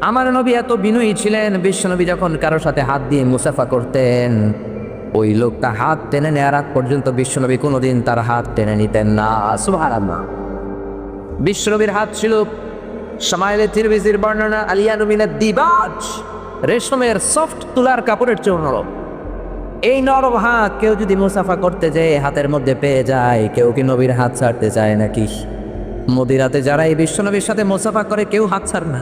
আমার নবী এত বিনয়ী ছিলেন, বিশ্বনবী যখন কারোর সাথে হাত দিয়ে মুসাফা করতেন, ওই লোকটা হাত টেনে নেওয়ার আগ পর্যন্ত বিশ্বনবী কোনোদিন তার হাত টেনে নিতেন না। সুবহানাল্লাহ। বিশ্বনবীর হাত ছিল শামাইলে তিরমিজির বর্ণনা আলিয়ানু মিনাদ দিবাজ, রেশমের সফট তুলার কাপড়ের চেয়ে নরম। এই নরম হাত কেউ যদি মুসাফা করতে যায় হাতের মধ্যে পেয়ে যায়, কেউ কি নবীর হাত ছাড়তে চায় নাকি? মদিরাতে যারা এই বিশ্বনবীর সাথে মুসাফা করে কেউ হাত ছাড় না,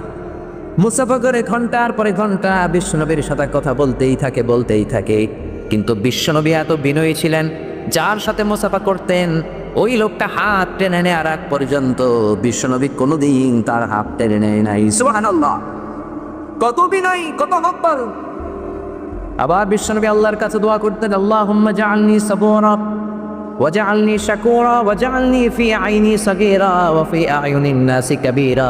মুসাফা করে ঘন্টার পরে ঘন্টা বিশ্বনবীর সাথে কথা বলতেই থাকে। কিন্তু বিশ্বনবী এত বিনয়ী ছিলেন, যার সাথে মুসাফা করতেন ওই লোকটা হাত টেনে নেওয়ার আগ পর্যন্ত বিশ্বনবী কোনোদিন তার হাত টেনে নেয় নাই। সুবহানাল্লাহ, কত বিনয়ী, কত মকবুল। আবার বিশ্বনবী আল্লাহর কাছে দোয়া করতেন, আল্লাহুম্মা জাআলনি সাবুরা ওয়াজআলনি শাকুরা ওয়াজআলনি ফি আইনি সাগীরা ওয়া ফি আয়ুনিন নাসি কাবীরা।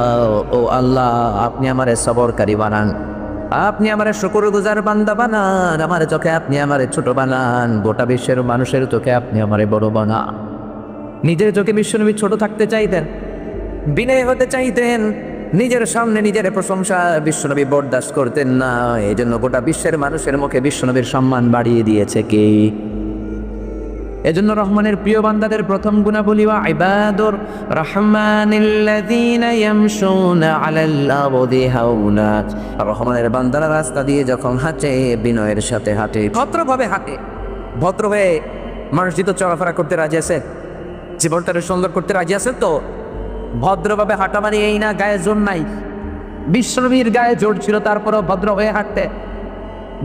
ও আল্লাহ, আপনি আমারে সবরকারী বানান, আপনি আমারে শুকরগুজার বান্দা বানান, আমার চোখে আপনি আমারে ছোট বানান, গোটা বিশ্বের মানুষের চোখে আপনি আমারে বড় বানান। নিজের চোখে বিশ্বনবী ছোট থাকতে চাইতেন, বিনয় হতে চাইতেন, নিজের সামনে নিজের প্রশংসা বিশ্বনবী বরদাস্ত করতেন না। এই জন্য গোটা বিশ্বের মানুষের মুখে বিশ্বনবীর সম্মান বাড়িয়ে দিয়েছে কে? এজন্য রহমানের প্রিয় বান্দাদের প্রথম গুণাবলী ওয়া ইবাদুর রাহমানিল্লাযীনা ইয়ামশুনা আলাল আরদি হাওনা। রহমানের বান্দারা রাস্তা দিয়ে যখন হাঁটে বিনয়ের সাথে হাঁটে, ভদ্রভাবে হাঁটে। ভদ্র হয়ে মসজিদে চলাফেরা করতে রাজি আছে, জীবনটাকে সুন্দর করতে রাজি আছে তো? ভদ্রভাবে হাঁটা মানে এই না গায়ে জোর নাই। বিশ্বনবীর গায়ে জোর ছিল, তারপরও ভদ্র হয়ে হাঁটতে।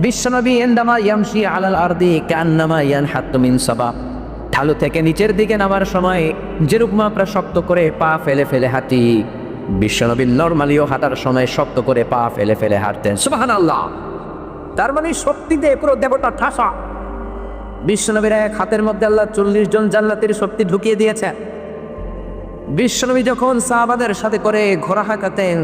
বিশ্বনবী ইনদামা ইয়ামশি আলাল আরদি কান্নামা ইয়ানহাত্তু মিন সাবা, ঢালু থেকে নিচের দিকে নামার সময় যেরকম আমরা শক্ত করে পা ফেলে ফেলে হাঁটি, বিশ্বনবী নরমালিও হাঁটার সময় শক্ত করে পা ফেলে ফেলে হাঁটতেন। সুবহানাল্লাহ। তার মানে শক্তিতে পুরো দেবতা ঠাসা। বিশ্বনবীর এক হাতের মধ্যে আল্লাহ 40 জন জান্নাতের শক্তি ঢুকিয়ে দিয়েছে। বিশ্বনবী যখন সাহাবাদের সাথে করে ঘোড়া হাঁকাতেন,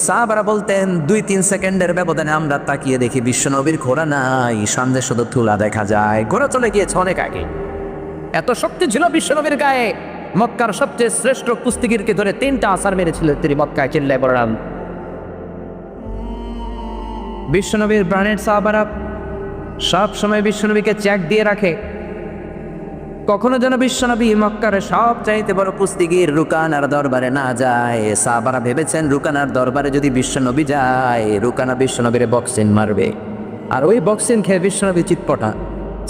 সাহাবারা বলতেন 2-3 সেকেন্ডের ব্যবধানে আমরা তাকিয়ে দেখি বিশ্বনবীর ঘোড়া নাই, সামনে শুধু তুলা দেখা যায়, ঘোড়া চলে গিয়েছে অনেক আগে। এত শক্তি ছিল বিশ্বনবীর গায়ে। মক্কার সবচেয়ে শ্রেষ্ঠ কুস্তিগিরকে ধরে 3টা আসার মেরেছিলেন তিনি মক্কায়, চিল্লায় বলরাম। বিশ্বনবীর প্রাণের সাহাবারা সব সময় বিশ্বনবীকে চেক দিয়ে রাখে, কখনো যেন বিশ্বনবী মক্কার সব চাইতে বড় কুস্তিগির রুকানার দরবারে না যায়। সাহাবারা ভেবেছেন রুকানার দরবারে যদি বিশ্বনবী যায়, রুকানা বিশ্বনবীরে বক্সিং মারবে, আর ওই বক্সিং খেয়ে বিশ্বনবী চিৎপটা।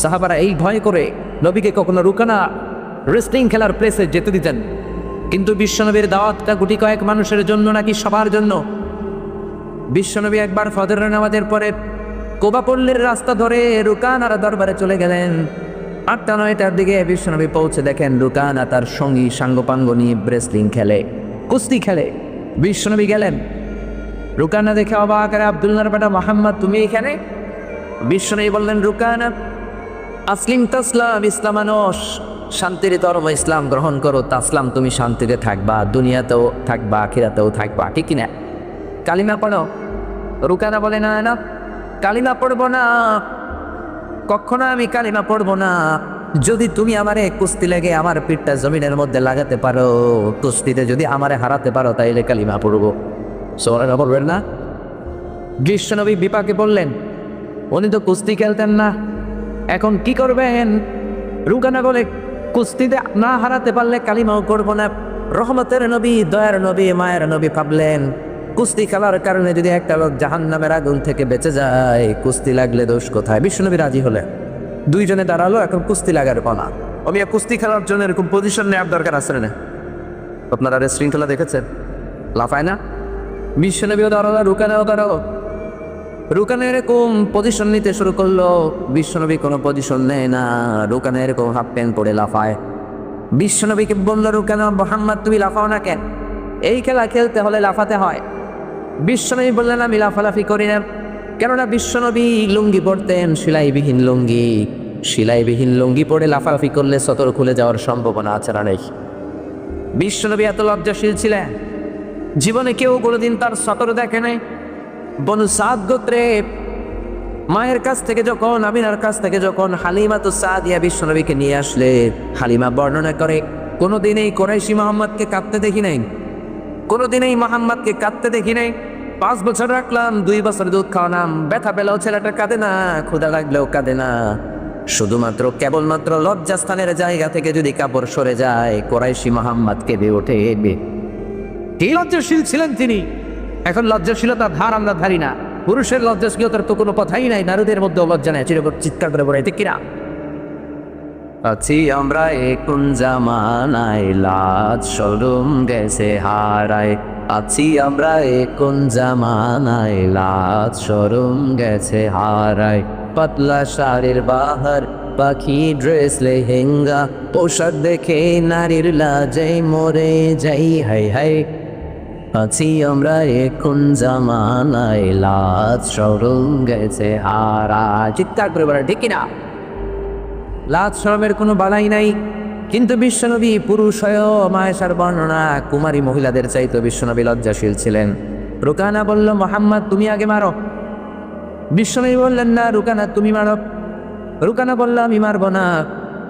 সাহাবারা এই ভয় করে নবীকে কখনো রুকানা রেসলিং খেলার প্লেসে যেতে দিতেন। কিন্তু বিশ্বনবীর দাওয়াতটা গুটি কয়েক মানুষের জন্য নাকি সবার জন্য? বিশ্বনবী একবার ফজরের নামাজের পরে কোবা পল্লীর রাস্তা ধরে রুকানার দরবারে চলে গেলেন। 8টা-9টার দিকে বিশ্বনবী পৌঁছে দেখেন রুকানা তার সঙ্গী সাঙ্গপাঙ্গ নিয়ে রেসলিং খেলে, কুস্তি খেলে। বিশ্বনবী গেলেন, রুকানা দেখে অবাক, আরে আব্দুল্লাহর বেটা মুহাম্মদ, তুমি এখানে? বিশ্বনবী বললেন, রুকানা আসলিম তাসলাম, ইসলামানস, শান্তির ধর্ম ইসলাম গ্রহণ করো, তাসলাম, তুমি শান্তিতে থাকবা, দুনিয়াতেও থাকবা, আখিরাতেও থাকবা, ঠিক কিনা? কালিমা পড়ো। রুকানা বলে, না না, কালিমা পড়বো না, কখনো আমি কালিমা পড়বো না, যদি তুমি আমারে কুস্তি লেগে আমার পিঠটা জমিনের মধ্যে লাগাতে পারো, কুস্তিতে যদি আমারে হারাতে পারো, তাইলে কালিমা পড়বো। সোরা বলবেন না? বিশ্বনবী বিপাকে বললেন, উনি তো কুস্তি খেলতেন না, এখন কি করবেন? রুকানা বলে, কুস্তিতে না হারাতে পারলে কালিমাও করবো না। রহমতের নবী, দয়ার নবী, মায়ের নবী ভাবলেন, কুস্তি খেলার কারণে যদি একটা লোক জাহান্নামের আগুন থেকে বেঁচে যায়, কুস্তি লাগলে দোষ কোথায়? বিশ্বনবী রাজি হলেন। 2 জনে দাঁড়ালো, এখন কুস্তি লাগার পালা। আমি কুস্তি খেলার জন্য এরকম পজিশন নেওয়ার দরকার আছে না? আপনারা রেসলিং খেলা দেখেছেন, লাফায় না? বিশ্বনবীও দাঁড়ালো, রুকানাও দাঁড়ালো। রুকানা এরকম পজিশন নিতে শুরু করলো, বিশ্বনবী কোনো পজিশন নেয় না। রুকানা এরকম হাফ প্যান্ট পরে লাফায়। বিশ্বনবীকে বললো, রুকানা, মুহাম্মদ তুমি লাফাও না কেন? এই খেলা খেলতে হলে লাফাতে হয়। বিশ্বনবী বললেন, আমি লাফালাফি করি না। কেননা বিশ্বনবী লুঙ্গি পরতেন, সেলাইবিহীন লুঙ্গি। সেলাইবিহীন লুঙ্গি পরে লাফালাফি করলে সতর খুলে যাওয়ার সম্ভাবনা আছে না নেই? বিশ্বনবী এত লজ্জাশীল ছিলেন, জীবনে কেউ কোনোদিন তার সতর দেখে নাই। বনু সাদ গোত্রে মায়ের কাছ থেকে যখন, আমিনার কাছ থেকে যখন হালিমা তো সাদিয়া বিশ্বনবীকে নিয়ে আসলে, হালিমা বর্ণনা করে, কোনোদিন এই কুরাইশি মুহাম্মদকে কাঁদতে দেখি নাই, কোনোদিন এই মুহাম্মদকে কাঁদতে দেখি নাই। 5 বছর রাখলাম, 2 বছর দুধ খাওয়ালাম, ব্যথা পেলেও ছেলেটা কাঁদে না, ক্ষুধা লাগলেও কাঁদে না। শুধুমাত্র কেবলমাত্র লজ্জাস্থানের জায়গা থেকে যদি কাপড় সরে যায়, কোরাইশি মোহাম্মদ কেঁদে ওঠে। কি লজ্জাশীল ছিলেন তিনি! এখন লজ্জাশীলতার ধার আমরা ধারি না। পুরুষের লজ্জাশীলতার তো কোনো কথাই নাই, নারীদের মধ্যেও লজ্জা নেই। চিৎকার করে বলে, ঠিক কিনা? আছি আমরা এখন জামানায়, লাজ শরম গেছে হারায়। আছি আমরা এখন জামানায়, লাজ শরম গেছে হারায়। পাতলা শাড়ির বাহার, পাখি ড্রেস লেহেঙ্গা, পোশাক দেখে নারীর লাজে মরে যাই। হাই হাই, আছি আমরা এখন জামানায়, লাজ শরম গেছে হারায়। চিৎকার করে বলে, ঠিক কিনা? লাজ শরমের কোনো বালাই নাই। কিন্তু বিশ্বনবী পুরুষ হয়েও মায়েশার বর্ণনা, কুমারী মহিলাদের চাইতে বিশ্বনবী লজ্জাশীল ছিলেন। রুকানা বলল, মোহাম্মদ তুমি আগে মারো। বিশ্বনবী বললেন, না রুকানা তুমি মারো। রুকানা বলল, আমি মারবো না,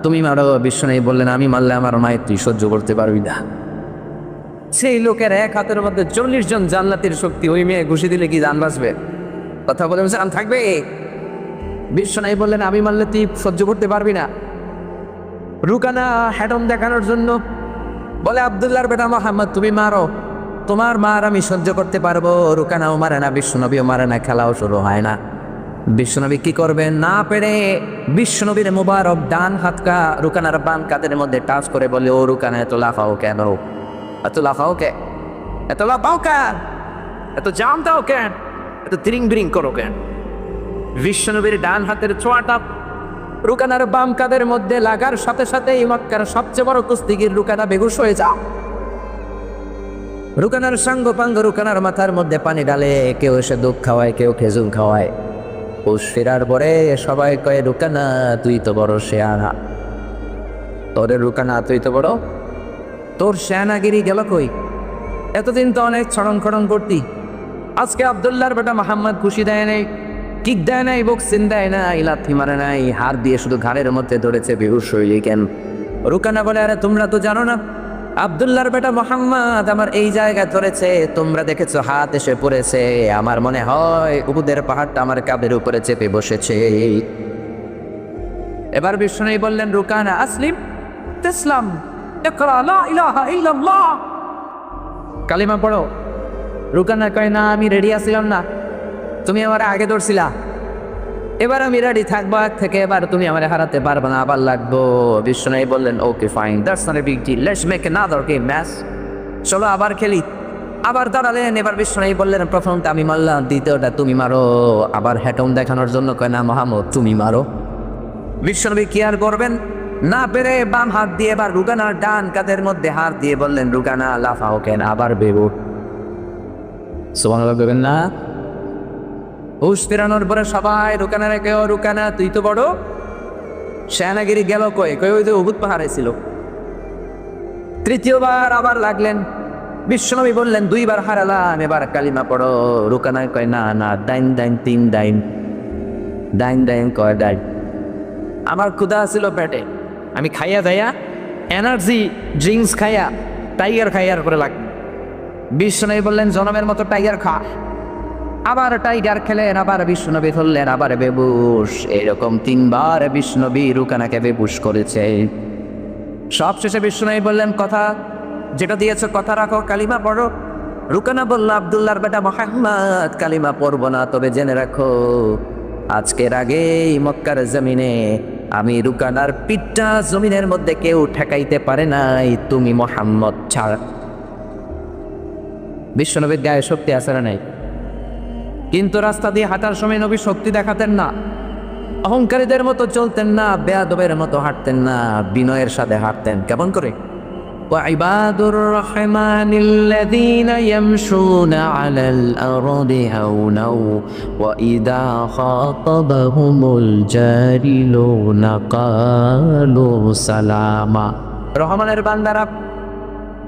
তুমি মারো। বিশ্বনবী বললেন, আমি মারলে আমার মায়ের তুই সহ্য করতে পারবি না। সেই লোকের এক হাতের মধ্যে 40 জন জান্নাতের শক্তি, ওই মেয়ে ঘুষি দিলে কি জান বাঁচবে? কথা বলে আম থাকবে? বিশ্বনবী বললেন, আমি মারলে তুই সহ্য করতে পারবি না। রুকানা হ্যাডম দেখানোর জন্য বলে, আব্দুল্লাহর বেটা মোহাম্মদ তুমি মারো, তোমার মার আমি সহ্য করতে পারবো। রুকানাও মারে না, বিশ্বনবীও মারে না, খেলাও শুরু হয় না। বিশ্বনবী কি করবেন না পেরে বিশ্বনবীর মুবারক ডান হাতটা রুকানার বাম কাঁধের মধ্যে টাচ করে বলে, ও রুকানা এত লাফাও কেন? এত লাফাও কে? এত লাফাও কেন? এত জাম দাও কেন? এত তিরিং বিরিং করো কেন? বিশ্বনবীর ডান হাতের ছোঁয়াটা রুকানার বাম কাঁধের মধ্যে লাগার সাথে সাথে মক্কার সবচেয়ে বড় কুস্তিগির রুকানা বেহুশ হয়ে যাও। রুকানার সাঙ্গ পাঙ্গ রুকানার মাথার মধ্যে পানি ডালে, কেউ এসে দুধ খাওয়ায়, কেউ খেজুর খাওয়ায়। হুশ ফেরার পরে সবাই কয়ে, রুকানা তুই তো বড় শেয়ানা। তোরে রুকানা তুই তো বড়, তোর শেয়ানাগিরি গেল কই? এতদিন তো অনেক ছড়ং খড়ং করতি। আজকে আব্দুল্লাহর বেটা মোহাম্মদ খুশি দেয় নাই, কিক দেয় নাই, বক্সিং দেয় নাই, লাথি মারে নাই, হাত দিয়ে শুধু ঘাড়ের মধ্যে ধরেছে। বেহুশ হইলি কেন? রুকানা বলে, আরে তোমরা তো জানো না, আব্দুল্লাহর বেটা মোহাম্মদ আমার এই জায়গায় ধরেছে, তোমরা দেখেছো হাত এসে পড়েছে। আমার মনে হয় উহুদের পাহাড়টা আমার কাঁধের উপরে চেপে বসেছে। এবার বিষ্ণু বললেন, রুকানা আসলিম তেসলাম, ইকরা লা ইলাহা ইল্লাল্লাহ, কালিমা পড়ো। রুকানা কয়, না আমি রেডি আছিলাম না, তুমি আমার আগে ধরছিলা, এবার আমি রেডি থাকবো আগ থেকে, এবার তুমি আমার হারাতে পারবে না, আবার লাগবো। বিষ্ণু বললেন, okay fine, that's not a big deal, let's make another game match, চলো আবার খেলি। আবার দাঁড়ালেন। এবার বিষ্ণু বললেন, প্রথমটা আমি মারলাম, দ্বিতীয়টা তুমি মারো। আবার হ্যাটম দেখানোর জন্য কয়, না মোহাম্মদ তুমি মারো। বিশ্বনবী কি আর করবেন না পেরে বাম হাত দিয়ে এবার রুকানার ডান কাঁধের মধ্যে হাত দিয়ে বললেন, রুকানা লাফাও কেন? আবার বেবু। সুবহানাল্লাহ বলবেন না? হুশ ফেরানোর পরে সবাই রুকানারে কেউ, রুকানা তুই তো বড় শেয়ানাগিরি গেল কই? ওই যে উহুদ পাহাড়ে ছিল। তৃতীয়বার আবার লাগলেন। বিশ্বনবী বললেন, 2 বার হারালাম, এবার কালিমা পড়ো। রুকানা কয়, না না, ডাইন ডাইন 3 ডাইন, ডাইন ডাইন কয় ডাইন। আমার ক্ষুধা ছিল পেটে, আমি খাইয়া দাইয়া এনার্জি ড্রিঙ্কস খাইয়া টাইগার খাইয়ার করে লাগবে। বিশ্বনবী বললেন, জনমের মতো টাইগার খা। আবার টাইগার খেলেন, আবার বিশ্বনবী ধরলেন, আবার বেবুশ। এরকম 3 বার বিশ্বনবী রুকানাকে বেবুশ করেছে। সবশেষে বিশ্বনবী বললেন, কথা যেটা দিয়েছে কথা রাখো, কালিমা পড়ো। রুকানা বলল, আব্দুল্লাহর বেটা মোহাম্মদ কালিমা পড়বো না, তবে জেনে রাখো আজকের আগেই মক্কার জমিনে আমি রুকানার পিঠটা জমিনের মধ্যে কেউ ঠেকাইতে পারে নাই, তুমি মোহাম্মদ ছাড়া। বিশ্বনবীর গায়ে শক্তি আছে না নাই? কিন্তু রাস্তা দিয়ে হাঁটার সময় নবী শক্তি দেখাতেন না, অহংকারীদের মতো চলতেন না, বেয়াদবের মতো হাঁটতেন না, বিনয়ের সাথে হাঁটতেন। কেমন করে? وعباد الرحمن الذين يمشون على الأرض هونا وإذا خاطبهم الجاهلون قالوا سلاما। রহমানের বান্দারা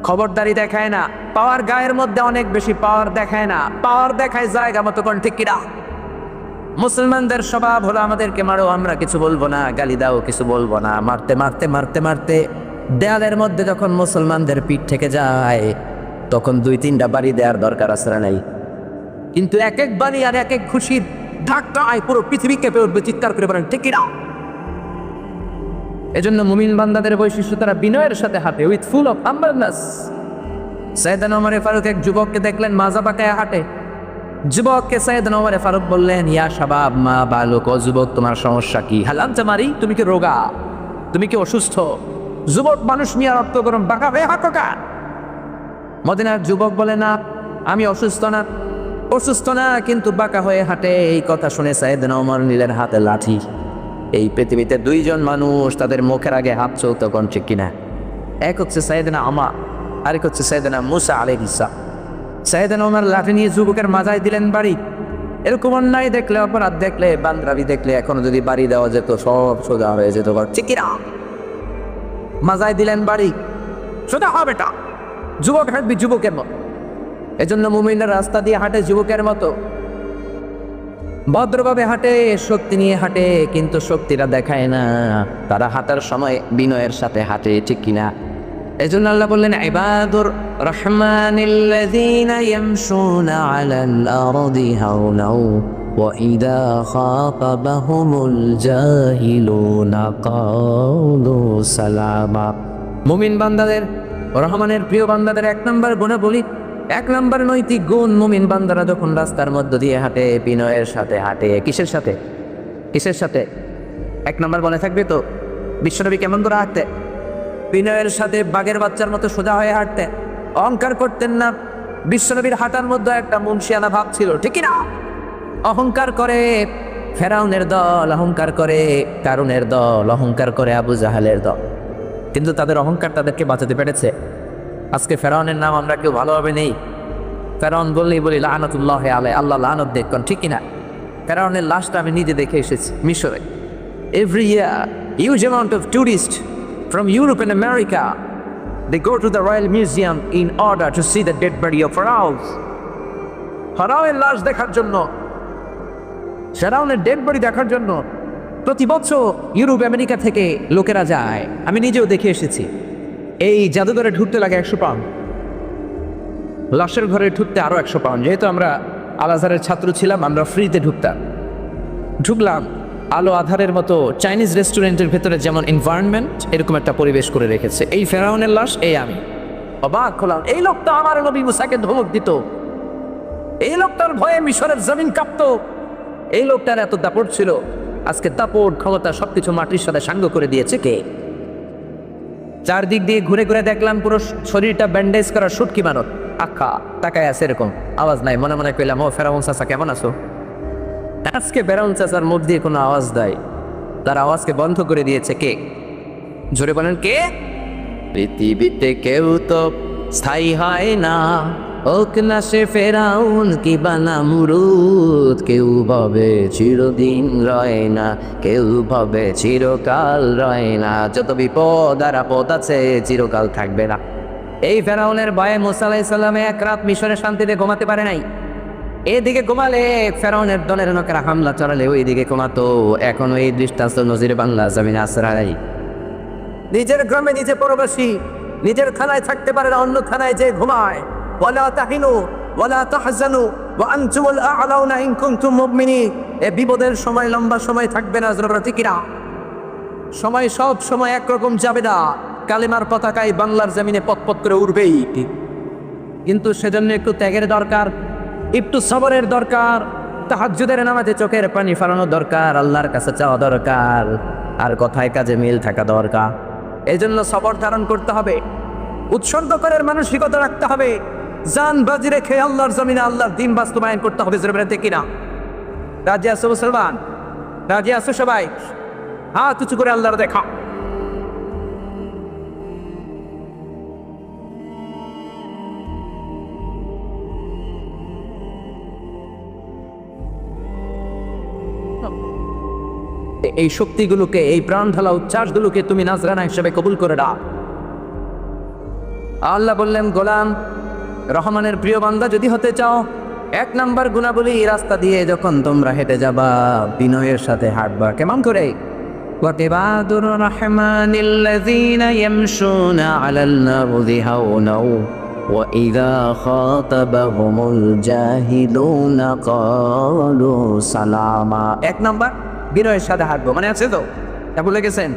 খবরদারি দেখায় না, পাওয়ার গায়ের মধ্যে অনেক বেশি পাওয়ার দেখায় না, পাওয়ার দেখায় জায়গা মতো কোন, ঠিক কিনা? মুসলমানদের স্বভাব হলো, আমাদেরকে মারো আমরা কিছু বলবো না, গালি দাও কিছু বলবো না। মারতে মারতে মারতে মারতে দেয়ালের মধ্যে যখন মুসলমানদের পিঠ থেকে যায়, তখন 2-3টা বাড়ি দেওয়ার দরকার আছে না নাই? কিন্তু এক এক বাণী আর এক এক খুশির ধাক্কায় পুরো পৃথিবী কেঁপে উঠবে, চিৎকার করে বলেন ঠিক কিনা? এজন্য মুমিন বান্দাদের বৈশিষ্ট্য তারা বিনয়ের সাথে হাঁটে, উইথ ফুল অফ হাম্বলনেস। সাইয়েদনা ওমর ফারুক এক যুবককে দেখলেন মাজা পাকায় হাঁটে। যুবককে সাইয়েদনা ওমর ফারুক বললেন, ইয়া শাবাব মা বালুক, ও যুবক তোমার সমস্যা কি? হাল আনতা মারি, তুমি কি রোগা, তুমি কি অসুস্থ? যুবক মানুষ নিয়ে রক্ত গরম বাঁকা হয়ে হাঁটো কা? মদিনার যুবক বলে, না আমি অসুস্থ না। অসুস্থ না কিন্তু বাঁকা হয়ে হাঁটে। এই কথা শুনে সাইয়েদনা ওমর নিলেন হাতে লাঠি। এই পৃথিবীতে দুইজন মানুষ তাদের মুখের আগে হাত চলতো, কোন ঠিক কিনা? এক হচ্ছে সাইয়েদনা ওমর, আরেক হচ্ছে সাইয়েদনা মুসা আলাইহিস সালাম। সাইয়েদনা ওমর লাঠি নিয়ে যুবকের মাথায় দিলেন বাড়ি। এরকম অন্যায় দেখলে, অপরাধ দেখলে, বান্দরাবি দেখলে এখনো যদি বাড়ি দেওয়া যেত সব সোজা হয়ে যেত, ঠিক কিনা? মাথায় দিলেন বাড়ি, সোজা হবে এটা। যুবক হাঁটবি যুবকের মতো। এজন্য মুমিনরা রাস্তা দিয়ে হাঁটে যুবকের মতো, ভদ্রভাবে হাঁটে, শক্তি নিয়ে হাঁটে, কিন্তু শক্তিটা দেখায় না। তারা হাঁটার সময় বিনয়ের সাথে হাঁটে, ঠিক কিনা? এজন্য আল্লাহ বললেন, ইবাদুর রহমানিল্লাযীনা ইয়ামশুনা আলাল আরদি হাওনাও ওয়া ইযা খাতাবাহুমুল জাহিলুনা ক্বালু সালামা। মুমিন বান্দাদের, রহমানের প্রিয় বান্দাদের এক নম্বর গুণাবলী, এক নম্বর নৈতিক গুণ, মুমিন বান্দারা যখন রাস্তার মধ্য দিয়ে হাঁটে বিনয়ের সাথে হাঁটে। কিসের সাথে? কিসের সাথে? এক নম্বর মনে থাকবে তো, বিশ্বনবী কেমন করে হাঁটতে? বিনয়ের সাথে, বাঘের বাচ্চার মতো সোজা হয়ে হাঁটতে, অহংকার করতেন না। বিশ্বনবীর হাঁটার মধ্যে একটা মুনশিয়ানা ভাব ছিল, ঠিক না? অহংকার করে ফেরাউনের দল, অহংকার করে কারুনের দল, অহংকার করে আবু জাহালের দল, কিন্তু তাদের অহংকার তাদেরকে বাঁচাতে পেরেছে। আজকে ফেরাউনের নাম আমরা কেউ ভালোভাবে নেই। ফেরাউন বললেই বলি লানাতুল্লাহ আলাইহি, আল্লাহ লানত দেখুন, ঠিক কিনা? ফেরাউনের লাশটা আমি নিজে দেখে এসেছি মিশরে। Every year huge amount of tourist from Europe and America, they go to the Royal Museum in order to see the dead body of Pharaoh. ফেরাউনের লাশ দেখার জন্য, ফেরাউনের ডেড বডি দেখার জন্য প্রতি বছর ইউরোপ আমেরিকা থেকে লোকেরা যায়। আমি নিজেও দেখে এসেছি। এই জাদুঘরে ঢুকতে লাগে 100 পাউন্ড, লাশের ঘরে ঢুকতে আরো 100 পাউন্ড। যেহেতু আমরা আল আজহারের ছাত্র ছিলাম, আমরা ফ্রিতে ঢুকলাম। আলো আধারের মতো চাইনিজ রেস্টুরেন্টের ভেতরে যেমন এনভায়রনমেন্ট, এরকম একটা পরিবেশ করে রেখেছে। এই ফেরাউনের লাশ, এই আমি অবাক হলাম। এই লোকটা আমার নবী মুসাকে ধমক দিত, এই লোকটার ভয়ে মিশরের জমিন কাঁপতো, এই লোকটার এত দাপট ছিল। আজকে দাপট, ক্ষমতা সবকিছু মাটির সাথে সাঙ্গ করে দিয়েছে কে? চারদিক দিয়ে ঘুরে ঘুরে দেখলাম পুরো শরীরটা ব্যান্ডেজ করা শুটকি মানত, আখা তাকায় আছে এরকম, আওয়াজ নাই। মনে মনে কইলাম, ও ফেরাউন চাচা কেমন আছো? আজকে ফেরাউন চাচার মুখ দিয়ে কোনো আওয়াজ দেয়, তার আওয়াজকে বন্ধ করে দিয়েছে কে? জোরে বলেন কে? পৃথিবীতে কেউ তো স্থায়ী হয় না, হোক না সে ফেরাউন কি বানামরুদ। কেউ ভাবে চিরদিন রয় না, কেউ ভাবে চিরকাল রয় না। যত বিপদ আর আপদ আছে চিরকাল থাকবে না। এই ফেরাউনের ভয়ে মুসা আলাইহিস সালাম এক রাত মিশরে শান্তিতে ঘুমাতে পারে নাই। এদিকে ঘুমালে ফেরাউনের দলের লোকেরা হামলা চালালে ওইদিকে ঘুমাতো। এখন এই দৃষ্টান্ত নজিরে বাংলা জমিনে আসরাই। নিজের গ্রামে নিজে পরবাসী, নিজের থানায় থাকতে পারে না, অন্য থানায় যে ঘুমায়। ওয়ালা তাহিনু ওয়ালা তাহজানু ওয়া আনতুমুল আ'লাউনা ইন কুনতুম মুমিনিন। এই বিপদের সময় লম্বা সময় থাকবে না, জোরে ঠিক না? সময় সব সময় একরকম যাবে না। কালেমার পতাকায় বাংলার জমিনে পতপত করে উড়বেই, কিন্তু সেজন্য একটু ত্যাগের দরকার, একটু সবরের দরকার, তাহাজ্জুদের নামাজে চোখের পানি ফেলানো দরকার, আল্লাহর কাছে চাওয়া দরকার, আর কথায় কাজে মিল থাকা দরকার। এই জন্য সবর ধারণ করতে হবে, উৎসর্গ করার মানসিকতা রাখতে হবে, জান বাজি রেখে আল্লাহর জমিনে আল্লাহর দ্বীন বাস্তবায়ন করতে হবে। জোরে কিনা? রাজি আছো মুসলমান? রাজি আছো সবাই? হাত উঁচু করে আল্লাহর দেখা। এই শক্তিগুলোকে, এই প্রাণ ঢালা উচ্ছ্বাসগুলোকে তুমি নাজরানা হিসেবে কবুল করে দাও। আল্লাহ বললেন, গোলাম রহমানের প্রিয় বান্দা যদি হতে চাও, এক নাম্বার গুণাবলী, রাস্তা দিয়ে যখন তোমরা হেঁটে যাবা বিনয়ের সাথে হাঁটবা। কেমন করে? ওয়াতিবাদুর রহমানিল্লাযীনা ইয়ামশুনা আলাল আরদি হাওনাও وإذا خاطبهم الجاهلون قالوا سلاما। এক নাম্বার বিনয়ের সাথে হাঁটবো, মনে আছে তো? তা ভুলে গেছেন?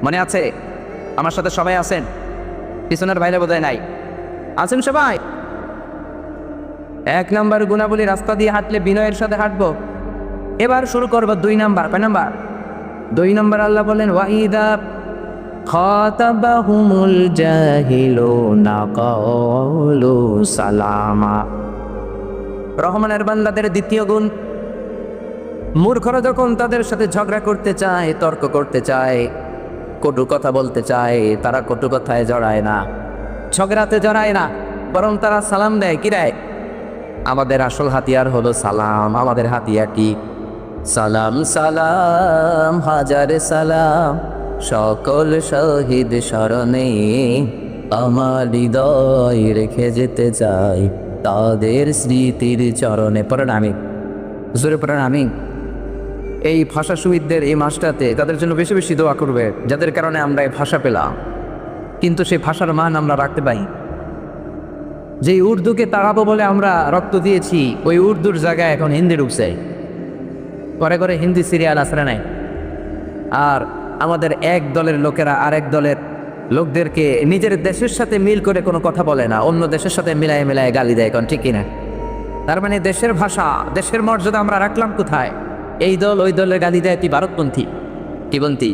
মনে আছে? আমার সাথে সবাই আছেন? পিছনের বাইরে বোধহয় নাই, আছেন সবাই? এক নাম্বার গুণাবলী, রাস্তা দিয়ে হাঁটলে বিনয়ের সাথে হাঁটবো। এবার শুরু করবো 2 নাম্বার। কয় নাম্বার? 2 নাম্বার। আল্লাহ বলেন ওয়াইদা খাতাবাহুমুল জাহিলুনা ক্বালু সালামা। রহমানের বান্দাদের দ্বিতীয় গুণ, মূর্খরা যখন তাদের সাথে ঝগড়া করতে চায়, তর্ক করতে চায়, কটু কথা বলতে চায়, তারা কটু কথায় জড়ায় না, ঝগড়াতে জড়ায় না, বরং তারা সালাম দেয়। কি দেয়? আমাদের আসল হাতিয়ার হলো সালাম। আমাদের হাতিয়ার কি? সালাম সালাম হাজার সালাম, সকল শহীদ স্মরণে আমার হৃদয় রেখে যেতে চাই তাদের স্মৃতির চরণে। পড়েন আমিন, জোরে পড়েন আমিন। এই ভাষা শহীদদের এই মাসটাতে তাদের জন্য বেশি বেশি দোয়া করবে, যাদের কারণে আমরা এই ভাষা পেলাম, কিন্তু সেই ভাষার মান আমরা রাখতে পারি। যে উর্দুকে তাড়াবো বলে আমরা রক্ত দিয়েছি, ওই উর্দুর জায়গায় এখন হিন্দি ঢুকছে। করে করে হিন্দি সিরিয়াল আসরে নাই। আর আমাদের এক দলের লোকেরা আরেক দলের লোকদেরকে নিজের দেশের সাথে মিল করে কোনো কথা বলে না, অন্য দেশের সাথে মিলায় মিলায় গালি দেয়। এখন ঠিক কিনা? তার মানে দেশের ভাষা, দেশের মর্যাদা আমরা রাখলাম কোথায়? এই দল ওই দলের গালি দেয় তুই ভারতপন্থী, কিপন্থী।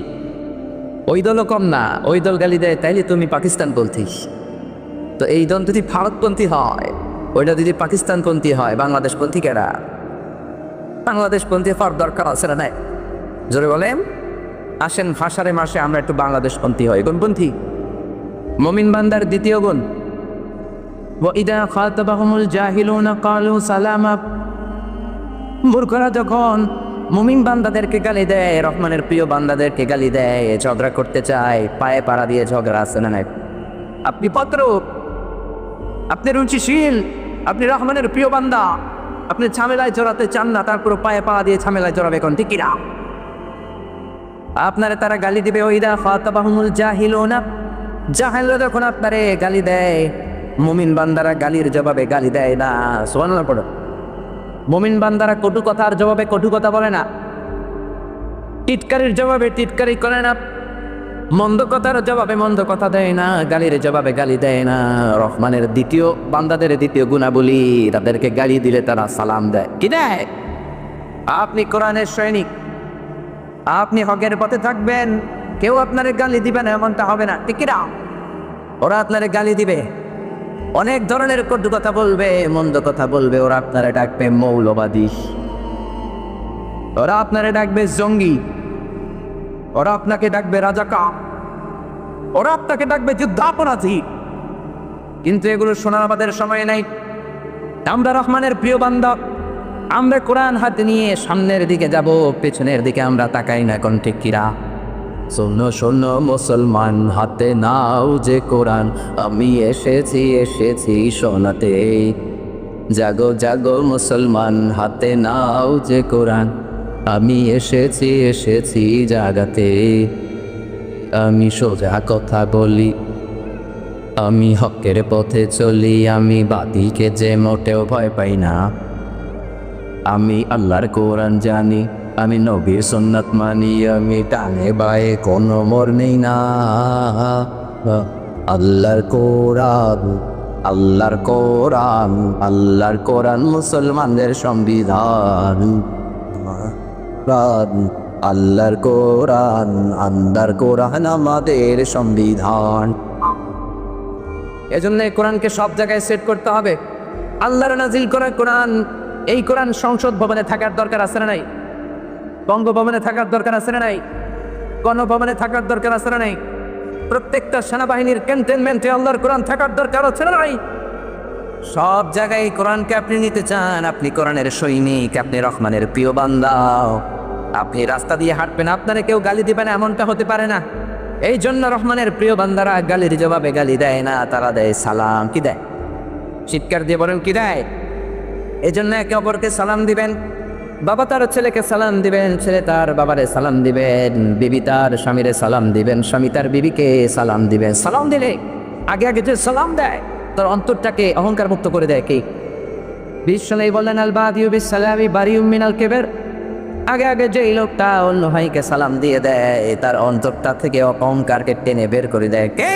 ওই দলও কম না, ওই দল গালি দেয় তাইলে তুমি পাকিস্তান পন্থী। তো এই দল যদি ভারতপন্থী হয়, ওইটা যদি পাকিস্তানপন্থী হয়, বাংলাদেশপন্থী কেরা? বাংলাদেশপন্থী হওয়ার দরকার আছে না নাই? জোরে বলেন। আসেন ভাষারে মাসে আমরা একটু বাংলাদেশপন্থী হই। কোনপন্থী? মুমিন বান্দার দ্বিতীয় গুণ, ওয়াইদা খাতাবাহুমুল জাহিলুনা ক্বালু সালামা। মূর্খরা যখন মুমিন বান্দাদেরকে গালি দেয়, রহমানের প্রিয় বান্দাদেরকে গালি দেয়, ঝগড়া করতে চায়, পায়ে পাড়া দিয়ে ঝগড়া আছে না নাই? আপনি পত্র, আপনি রুচিশীল, আপনি রহমানের প্রিয় বান্দা, আপনি ঝামেলায় জড়াতে চান না, তারপর পায়ে পা দিয়ে ঝামেলায় জড়াবে। কোন ঠিক কিনা? আপনারে তারা গালি দিবে। ওইদা খাতাবাহুমুল জাহিলুনা, জাহিলরা যখন আপনারে গালি দেয়, মুমিন বান্দারা গালির জবাবে গালি দেয় না। সুবহানাল্লাহ পড়ো। মুমিন বান্দারা কটু কথার জবাবে কটু কথা বলে না, টিটকারির জবাবে টিটকারি করে না, মন্দ কথার জবাবে মন্দ কথা দেয় না, গালির জবাবে গালি দেয় না। রহমানের দ্বিতীয় বান্দাদের দ্বিতীয় গুণাবলী, তাদেরকে গালি দিলে তারা সালাম দেয়। কি দেয়? আপনি কোরআনের সৈনিক, আপনি হকের পথে থাকবেন, কেউ আপনারে গালি দিবে না এমনটা হবে না, ঠিক না? ওরা আপনারে গালি দিবে, অনেক ধরনের কটু কথা বলবে, মন্দ কথা বলবে। ওরা আপনারে ডাকবে মৌলবাদী, ওরা আপনারে ডাকবে জঙ্গি, ওরা আপনাকে ডাকবে রাজাকার, ওরা আপনাকে ডাকবে যুদ্ধাপরাধী। কিন্তু এগুলো শোনার আমাদের সময় নাই। আমরা রহমানের প্রিয় বান্দা, আমরা কোরআন হাতে নিয়ে সামনের দিকে যাব, পেছনের দিকে আমরা তাকাই না। কোন ঠিক কিরা? শোনো শোনো মুসলমান, হাতে নাও যে কোরআন, আমি এসেছি এসেছি শোনাতে। জাগো জাগো মুসলমান, হাতে নাও যে কোরআন, আমি এসেছি এসেছি জাগাতে। আমি সোজা কথা বলি, আমি হকের পথে চলি, আমি বাতিলকে যে মোটেও ভয় পাই না। আমি আল্লাহর কোরআন জানি, আমি নবীর সুন্নাত মানি, আমি ডানে বায়ে কোনো মোর নেই না। আল্লাহর কোরআন, আল্লাহর কোরআন, আল্লাহর কোরআন মুসলমানদের সংবিধান। আল্লাহর কোরআন, আল্লাহর কোরআন আমাদের সংবিধান। এজন্য কোরআনকে সব জায়গায় সেট করতে হবে। আল্লাহর নাজিল করা কোরআন, এই কোরআন সংসদ ভবনে থাকার দরকার আছে না নাই? বঙ্গভবনে থাকার দরকার আছে না নাই? গণভবনে থাকার দরকার আছে না নাই? প্রত্যেকটা সেনাবাহিনীর ক্যান্টনমেন্টে আল্লাহর কোরআন থাকার দরকার আছে না নাই? সব জায়গায় কোরআনকে আপনি নিতে চান, আপনি কোরআনের সৈনিক, আপনি রহমানের প্রিয় বান্দা। আপনি রাস্তা দিয়ে হাঁটবেন, আপনারে কেউ গালি দিবে না এমনটা হতে পারে না। এই জন্য রহমানের প্রিয় বান্দারা গালির জবাবে গালি দেয় না, তারা দেয় সালাম। কি দেয়? চিৎকার দিয়ে বলেন কি দেয়? এই জন্য একে অপরকে সালাম দিবেন। বাবা তার ছেলেকে সালাম দিবেন, ছেলে তার বাবারে সালাম দিবেন, বিবি তার স্বামীরে সালাম দিবেন, স্বামী তার বিবিকে সালাম দিবেন। সালাম দিলে আগে আগে যে সালাম দেয় তোর অন্তরটাকে অহংকার মুক্ত করে দেয় কে? বিশ্বনবী বললেন আল বাদিউ বিস সালামি বারিউম মিনাল কিবর, আগে আগে যেই লোকটা অন্য ভাইকে সালাম দিয়ে দেয় তার অন্তরটা থেকে অহংকারকে টেনে বের করে দেয় কে?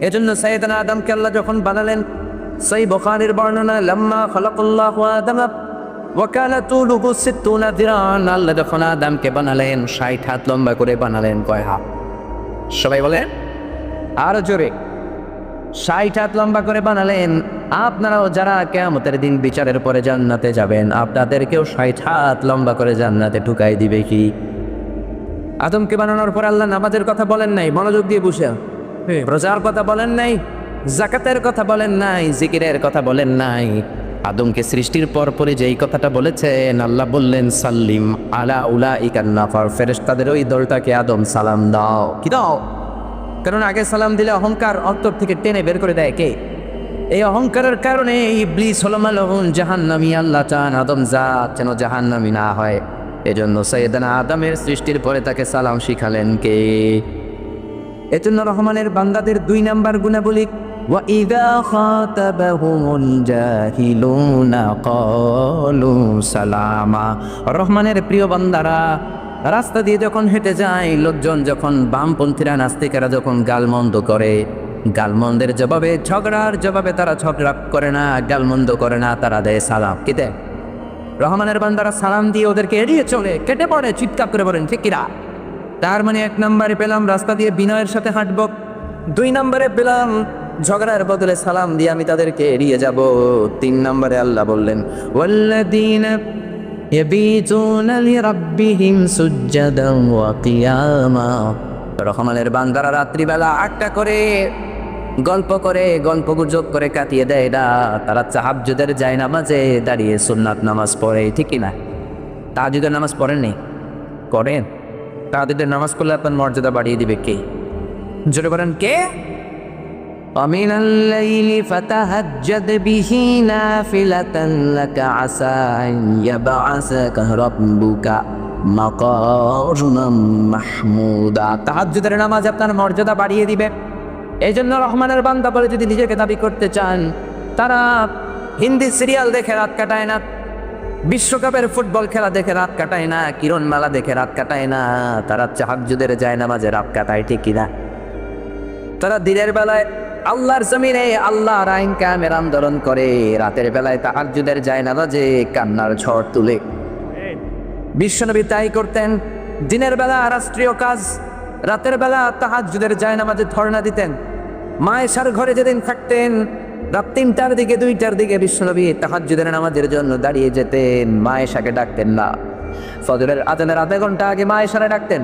এজন্য সাইয়েদনা আদমকে আল্লাহ যখন বানালেন, সহিহ বুখারীর বর্ণনা, লাম্মা খালাকাল্লাহু আদম ওয়া কানা তুলুহু 60 যিরান, আল্লাহ যখন আদমকে বানালেন 60 হাত লম্বা করে বানালেন। কয় হাত? সবাই বলেন আরো জোরে। 60 হাত লম্বা করে বানালেন। আপনারাও যারা কিয়ামতের দিন বিচারের পরে জান্নাতে যাবেন, আপনাদেরকেও 60 হাত লম্বা করে জান্নাতে ঢুকাই দিবে কি? আদমকে বানানোর পর আল্লাহ নামাজের কথা বলেন নাই, মনোযোগ দিয়ে বুঝে, রোজার কথা বলেন নাই, যাকাতের কথা বলেন নাই, জিকিরের কথা বলেন নাই। আদমকে সৃষ্টির পর পরে যেই কথাটা বলেছেন, আল্লাহ বললেন সাল্লিম আলা উলাইকান নাফার, ফেরেশতাদের ওই দলটাকে আদম সালাম দাও। কি দাও? কারণ আগে সালাম দিলে অহংকার অন্তর থেকে টেনে বের করে দেয় কে? এই অহংকারের কারণে ইবলিস হলো মালউন জাহান্নামী। আল্লাহ চান আদম জাত যেন জাহান্নামী না হয়, এজন্য সাইয়েদনা আদমের সৃষ্টির পরে তাকে সালাম শিখালেন কে? এজন্য রহমানের বান্দাদের 2 নাম্বার গুণাবলী, ওয়া ইযা খাতাবাহুমুল জাহিলুনা ক্বালু সালামা। রহমানের প্রিয় বান্দারা রাস্তা দিয়ে যখন হেঁটে যায়, লোকজন যখন বামপন্থীরা নাস্তিকেরা যখন গালমন্দ করে, গালমন্দের জবাবে, ঝগড়ার জবাবে তারা ঝগড়া করে না, গালমন্দ করে না, তারা দেয় সালাম। কি দেয়? রহমানের বান্দারা সালাম দিয়ে ওদেরকে এড়িয়ে চলে, কেটে পড়ে, চিৎকার করে বলেন ঠিক কিনা? তার মানে 1 নম্বরে পেলাম রাস্তা দিয়ে বিনয়ের সাথে হাঁটব, 2 নম্বরে পেলাম ঝগড়ার বদলে সালাম দিয়ে আমি তাদেরকে এড়িয়ে যাব, 3 নম্বরে আল্লাহ বললেন ওয়াল্লাযীনা ইয়াবিতুনা লিরাব্বিহিম সুজদান ওয়া কিয়ামা। রহমানের বান্দারা রাত্রিবেলা আটটা করে গল্প গুজব করে কাটিয়ে দেয় না, তারা তাহাজ্জুদের যায় নামাজে দাঁড়িয়ে সুন্নাত নামাজ পড়ে। ঠিক কিনা? তাহাজ্জুদের নামাজ পড়েননি? করেন? তাহাজ্জুদের নামাজ করলে আপনার মর্যাদা বাড়িয়ে দিবে কে? জোরে বলেন কে? ওয়ামিনাল লাইলি ফাতাহাজ্জাদ বিহি নাফিলাতান লাকা আসা আন ইয়াবআসাকা রাব্বুকা মাকামান মাহমুদা। তাহাজ্জুদের নামাজ আপনার মর্যাদা বাড়িয়ে দিবে। এই জন্য রহমানের বান্দা বলে যদি নিজেকে দাবি করতে চান, তারা হিন্দি সিরিয়াল দেখে রাত কাটায় না, বিশ্বকাপের ফুটবল খেলা দেখে রাত কাটায় না, কিরণমালা দেখে রাত কাটায় না, তারা তাহাজ্জুদের যায় নামাজে রাত কাটায়। ঠিক কিনা? তারা দিনের বেলায় আল্লাহর জমিনে আল্লাহর আইন কায়েমের আন্দোলন করে, রাতের বেলায় তাহাজ্জুদের যায় নামাজে কান্নার ঝড় তুলে। বিশ্বনবী তাই করতেন। দিনের বেলা রাষ্ট্রীয় কাজ, রাতের বেলা তাহাজ্জুদের যায় নামাজে ধর্ণা দিতেন। মায়েশার ঘরে যেদিন থাকতেন, রাত 3টার দিকে 2টার দিকে বিশ্বনবী তাহাজ্জুদের নামাজের জন্য দাঁড়িয়ে যেতেন। মায়েশাকে ডাকতেন না, ফজরের আজানের আধা ঘন্টা আগে মায়েশারে ডাকতেন,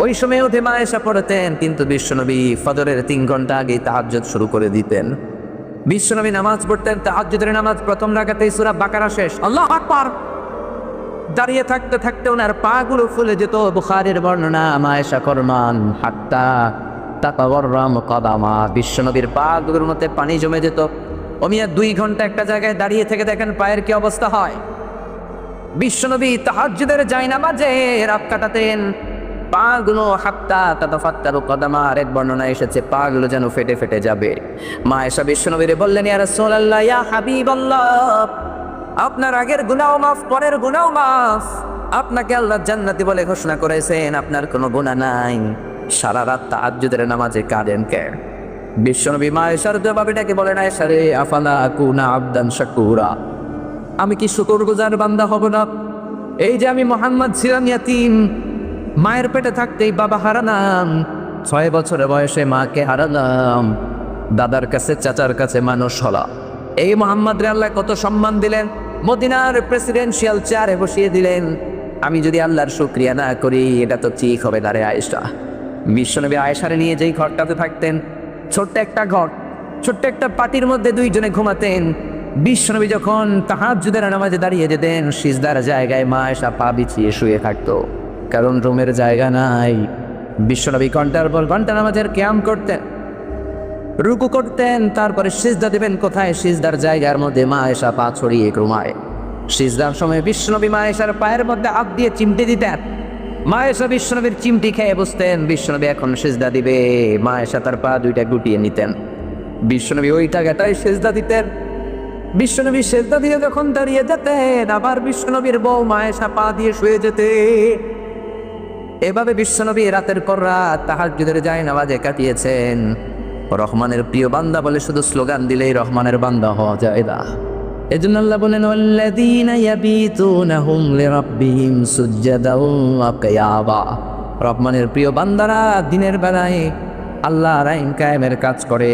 ওই সময় উঠে মায়েশা পড়তেন। কিন্তু বিশ্বনবী ফজরের 3 ঘন্টা আগে তাহাজ্জুদ শুরু করে দিতেন। বিশ্বনবী নামাজ পড়তেন, তাহাজ্জুদের নামাজ প্রথম রাকাতেই সূরা বাকারা শেষ, আল্লাহু আকবার। দাঁড়িয়ে থাকতে থাকতে ওনার পা গুলো ফুলে যেত। বুখারীর বর্ণনা, মায়েশা ফরমান হাত্তা তাতাওয়াররাম কদামা, বিশ্বনবীর পা গুলোর মধ্যে পানি জমে যেত। ওমিয়া 2 ঘন্টা একটা জায়গায় দাঁড়িয়ে থেকে দেখেন পায়ের কি অবস্থা হয়। বিশ্বনবী তাহাজ্জুদের জায়নামাজে রাত কাটাতেন। পা গুলো হাত্তা তাতাফাত্তারু কদামা, আরেক বর্ণনায় এসেছে পা গুলো যেন ফেটে ফেটে যাবে। মায়েশা বিশ্বনবীরে বললেন, ইয়া রাসূলুল্লাহ, ইয়া হাবিবাল্লাহ, আপনার আগের গুনাহ মাফ, পরের গুনাহ মাফ, আপনাকে আল্লাহ জান্নাতি বলে ঘোষণা করেছেন, আপনার কোনো গুনাহ নাই, সারা রাত তাহাজ্জুদের নামাজে কাঁদেন কেন? বিশ্বনবী মায়েশার জবাবেটাকে বলেন, আয়েশা রে, আফালা আকুনা আবদান শাকুরা, আমি কি শুকরগুজার বান্দা হব না? এই যে আমি মুহাম্মদ ছিলাম ইয়াতীম, মায়ের পেটে থাকতেই বাবা হারালাম, 6 বছরের বয়সে মাকে হারালাম, দাদার কাছে চাচার কাছে মানুষ হলাম। এই মুহাম্মদ রে আল্লাহ কত সম্মান দিলেন, মদিনার প্রেসিডেন্সিয়াল চেয়ারে বসিয়ে দিলেন। আমি যদি আল্লাহর শুকরিয়া না করি, এটা তো ঠিক হবে না রে আয়েশা। বিশ্বনবী আয়েশারে নিয়ে যেই ঘরটাতে থাকতেন, ছোট্ট একটা ঘর, ছোট্ট একটা পাটির মধ্যে 2 জনে ঘুমাতেন। বিশ্বনবী যখন তাহাজ্জুদের নামাজে দাঁড়িয়ে যেতেন, সিজদার জায়গায় মা আয়েশা পা বিছিয়ে শুয়ে থাকতো, কারণ রুমের জায়গা নাই। বিশ্বনবী ঘন্টার পর ঘন্টা নামাজের কিয়াম করতেন, রুকু করতেন, তারপরে সিজদা দিবেন কোথায়? সিজদার জায়গার মধ্যে মা আয়েশা পা ছড়িয়ে ঘুমায়। সিজদার সময় বিশ্বনবী মা আয়েশার পায়ের মধ্যে হাত দিয়ে চিমটি দিতেন। মা আয়েশা বিশ্বনবীর চিমটি খেয়ে বুঝতেন বিশ্বনবী এখন সিজদা দিবে। মা আয়েশা তার পা 2টা গুটিয়ে নিতেন। বিশ্বনবী ওই টাকাটাই সেজদা দিতেন। বিশ্বনবী সেজদা দিয়ে যখন দাঁড়িয়ে যেতেন, আবার বিশ্বনবীর বউ মায়েশা পা দিয়ে শুয়ে যেতে। এভাবে বিশ্বনবী রাতের পর রাত তাহাজ্জুদের জায়নামাজে কাটিয়েছেন। রহমানের প্রিয় বান্দা বলে শুধু স্লোগান দিলেই রহমানের বান্দা হওয়া যায় না। এজন্য আল্লাহ বলেন, ওয়াল্লাযীনা ইয়াবিতুনা হুম লিরাব্বিহিম সুজদাও ওয়া কিয়ামা। রহমানের প্রিয় বান্দারা দিনের বেলায় আল্লাহর আইন কায়েমের কাজ করে।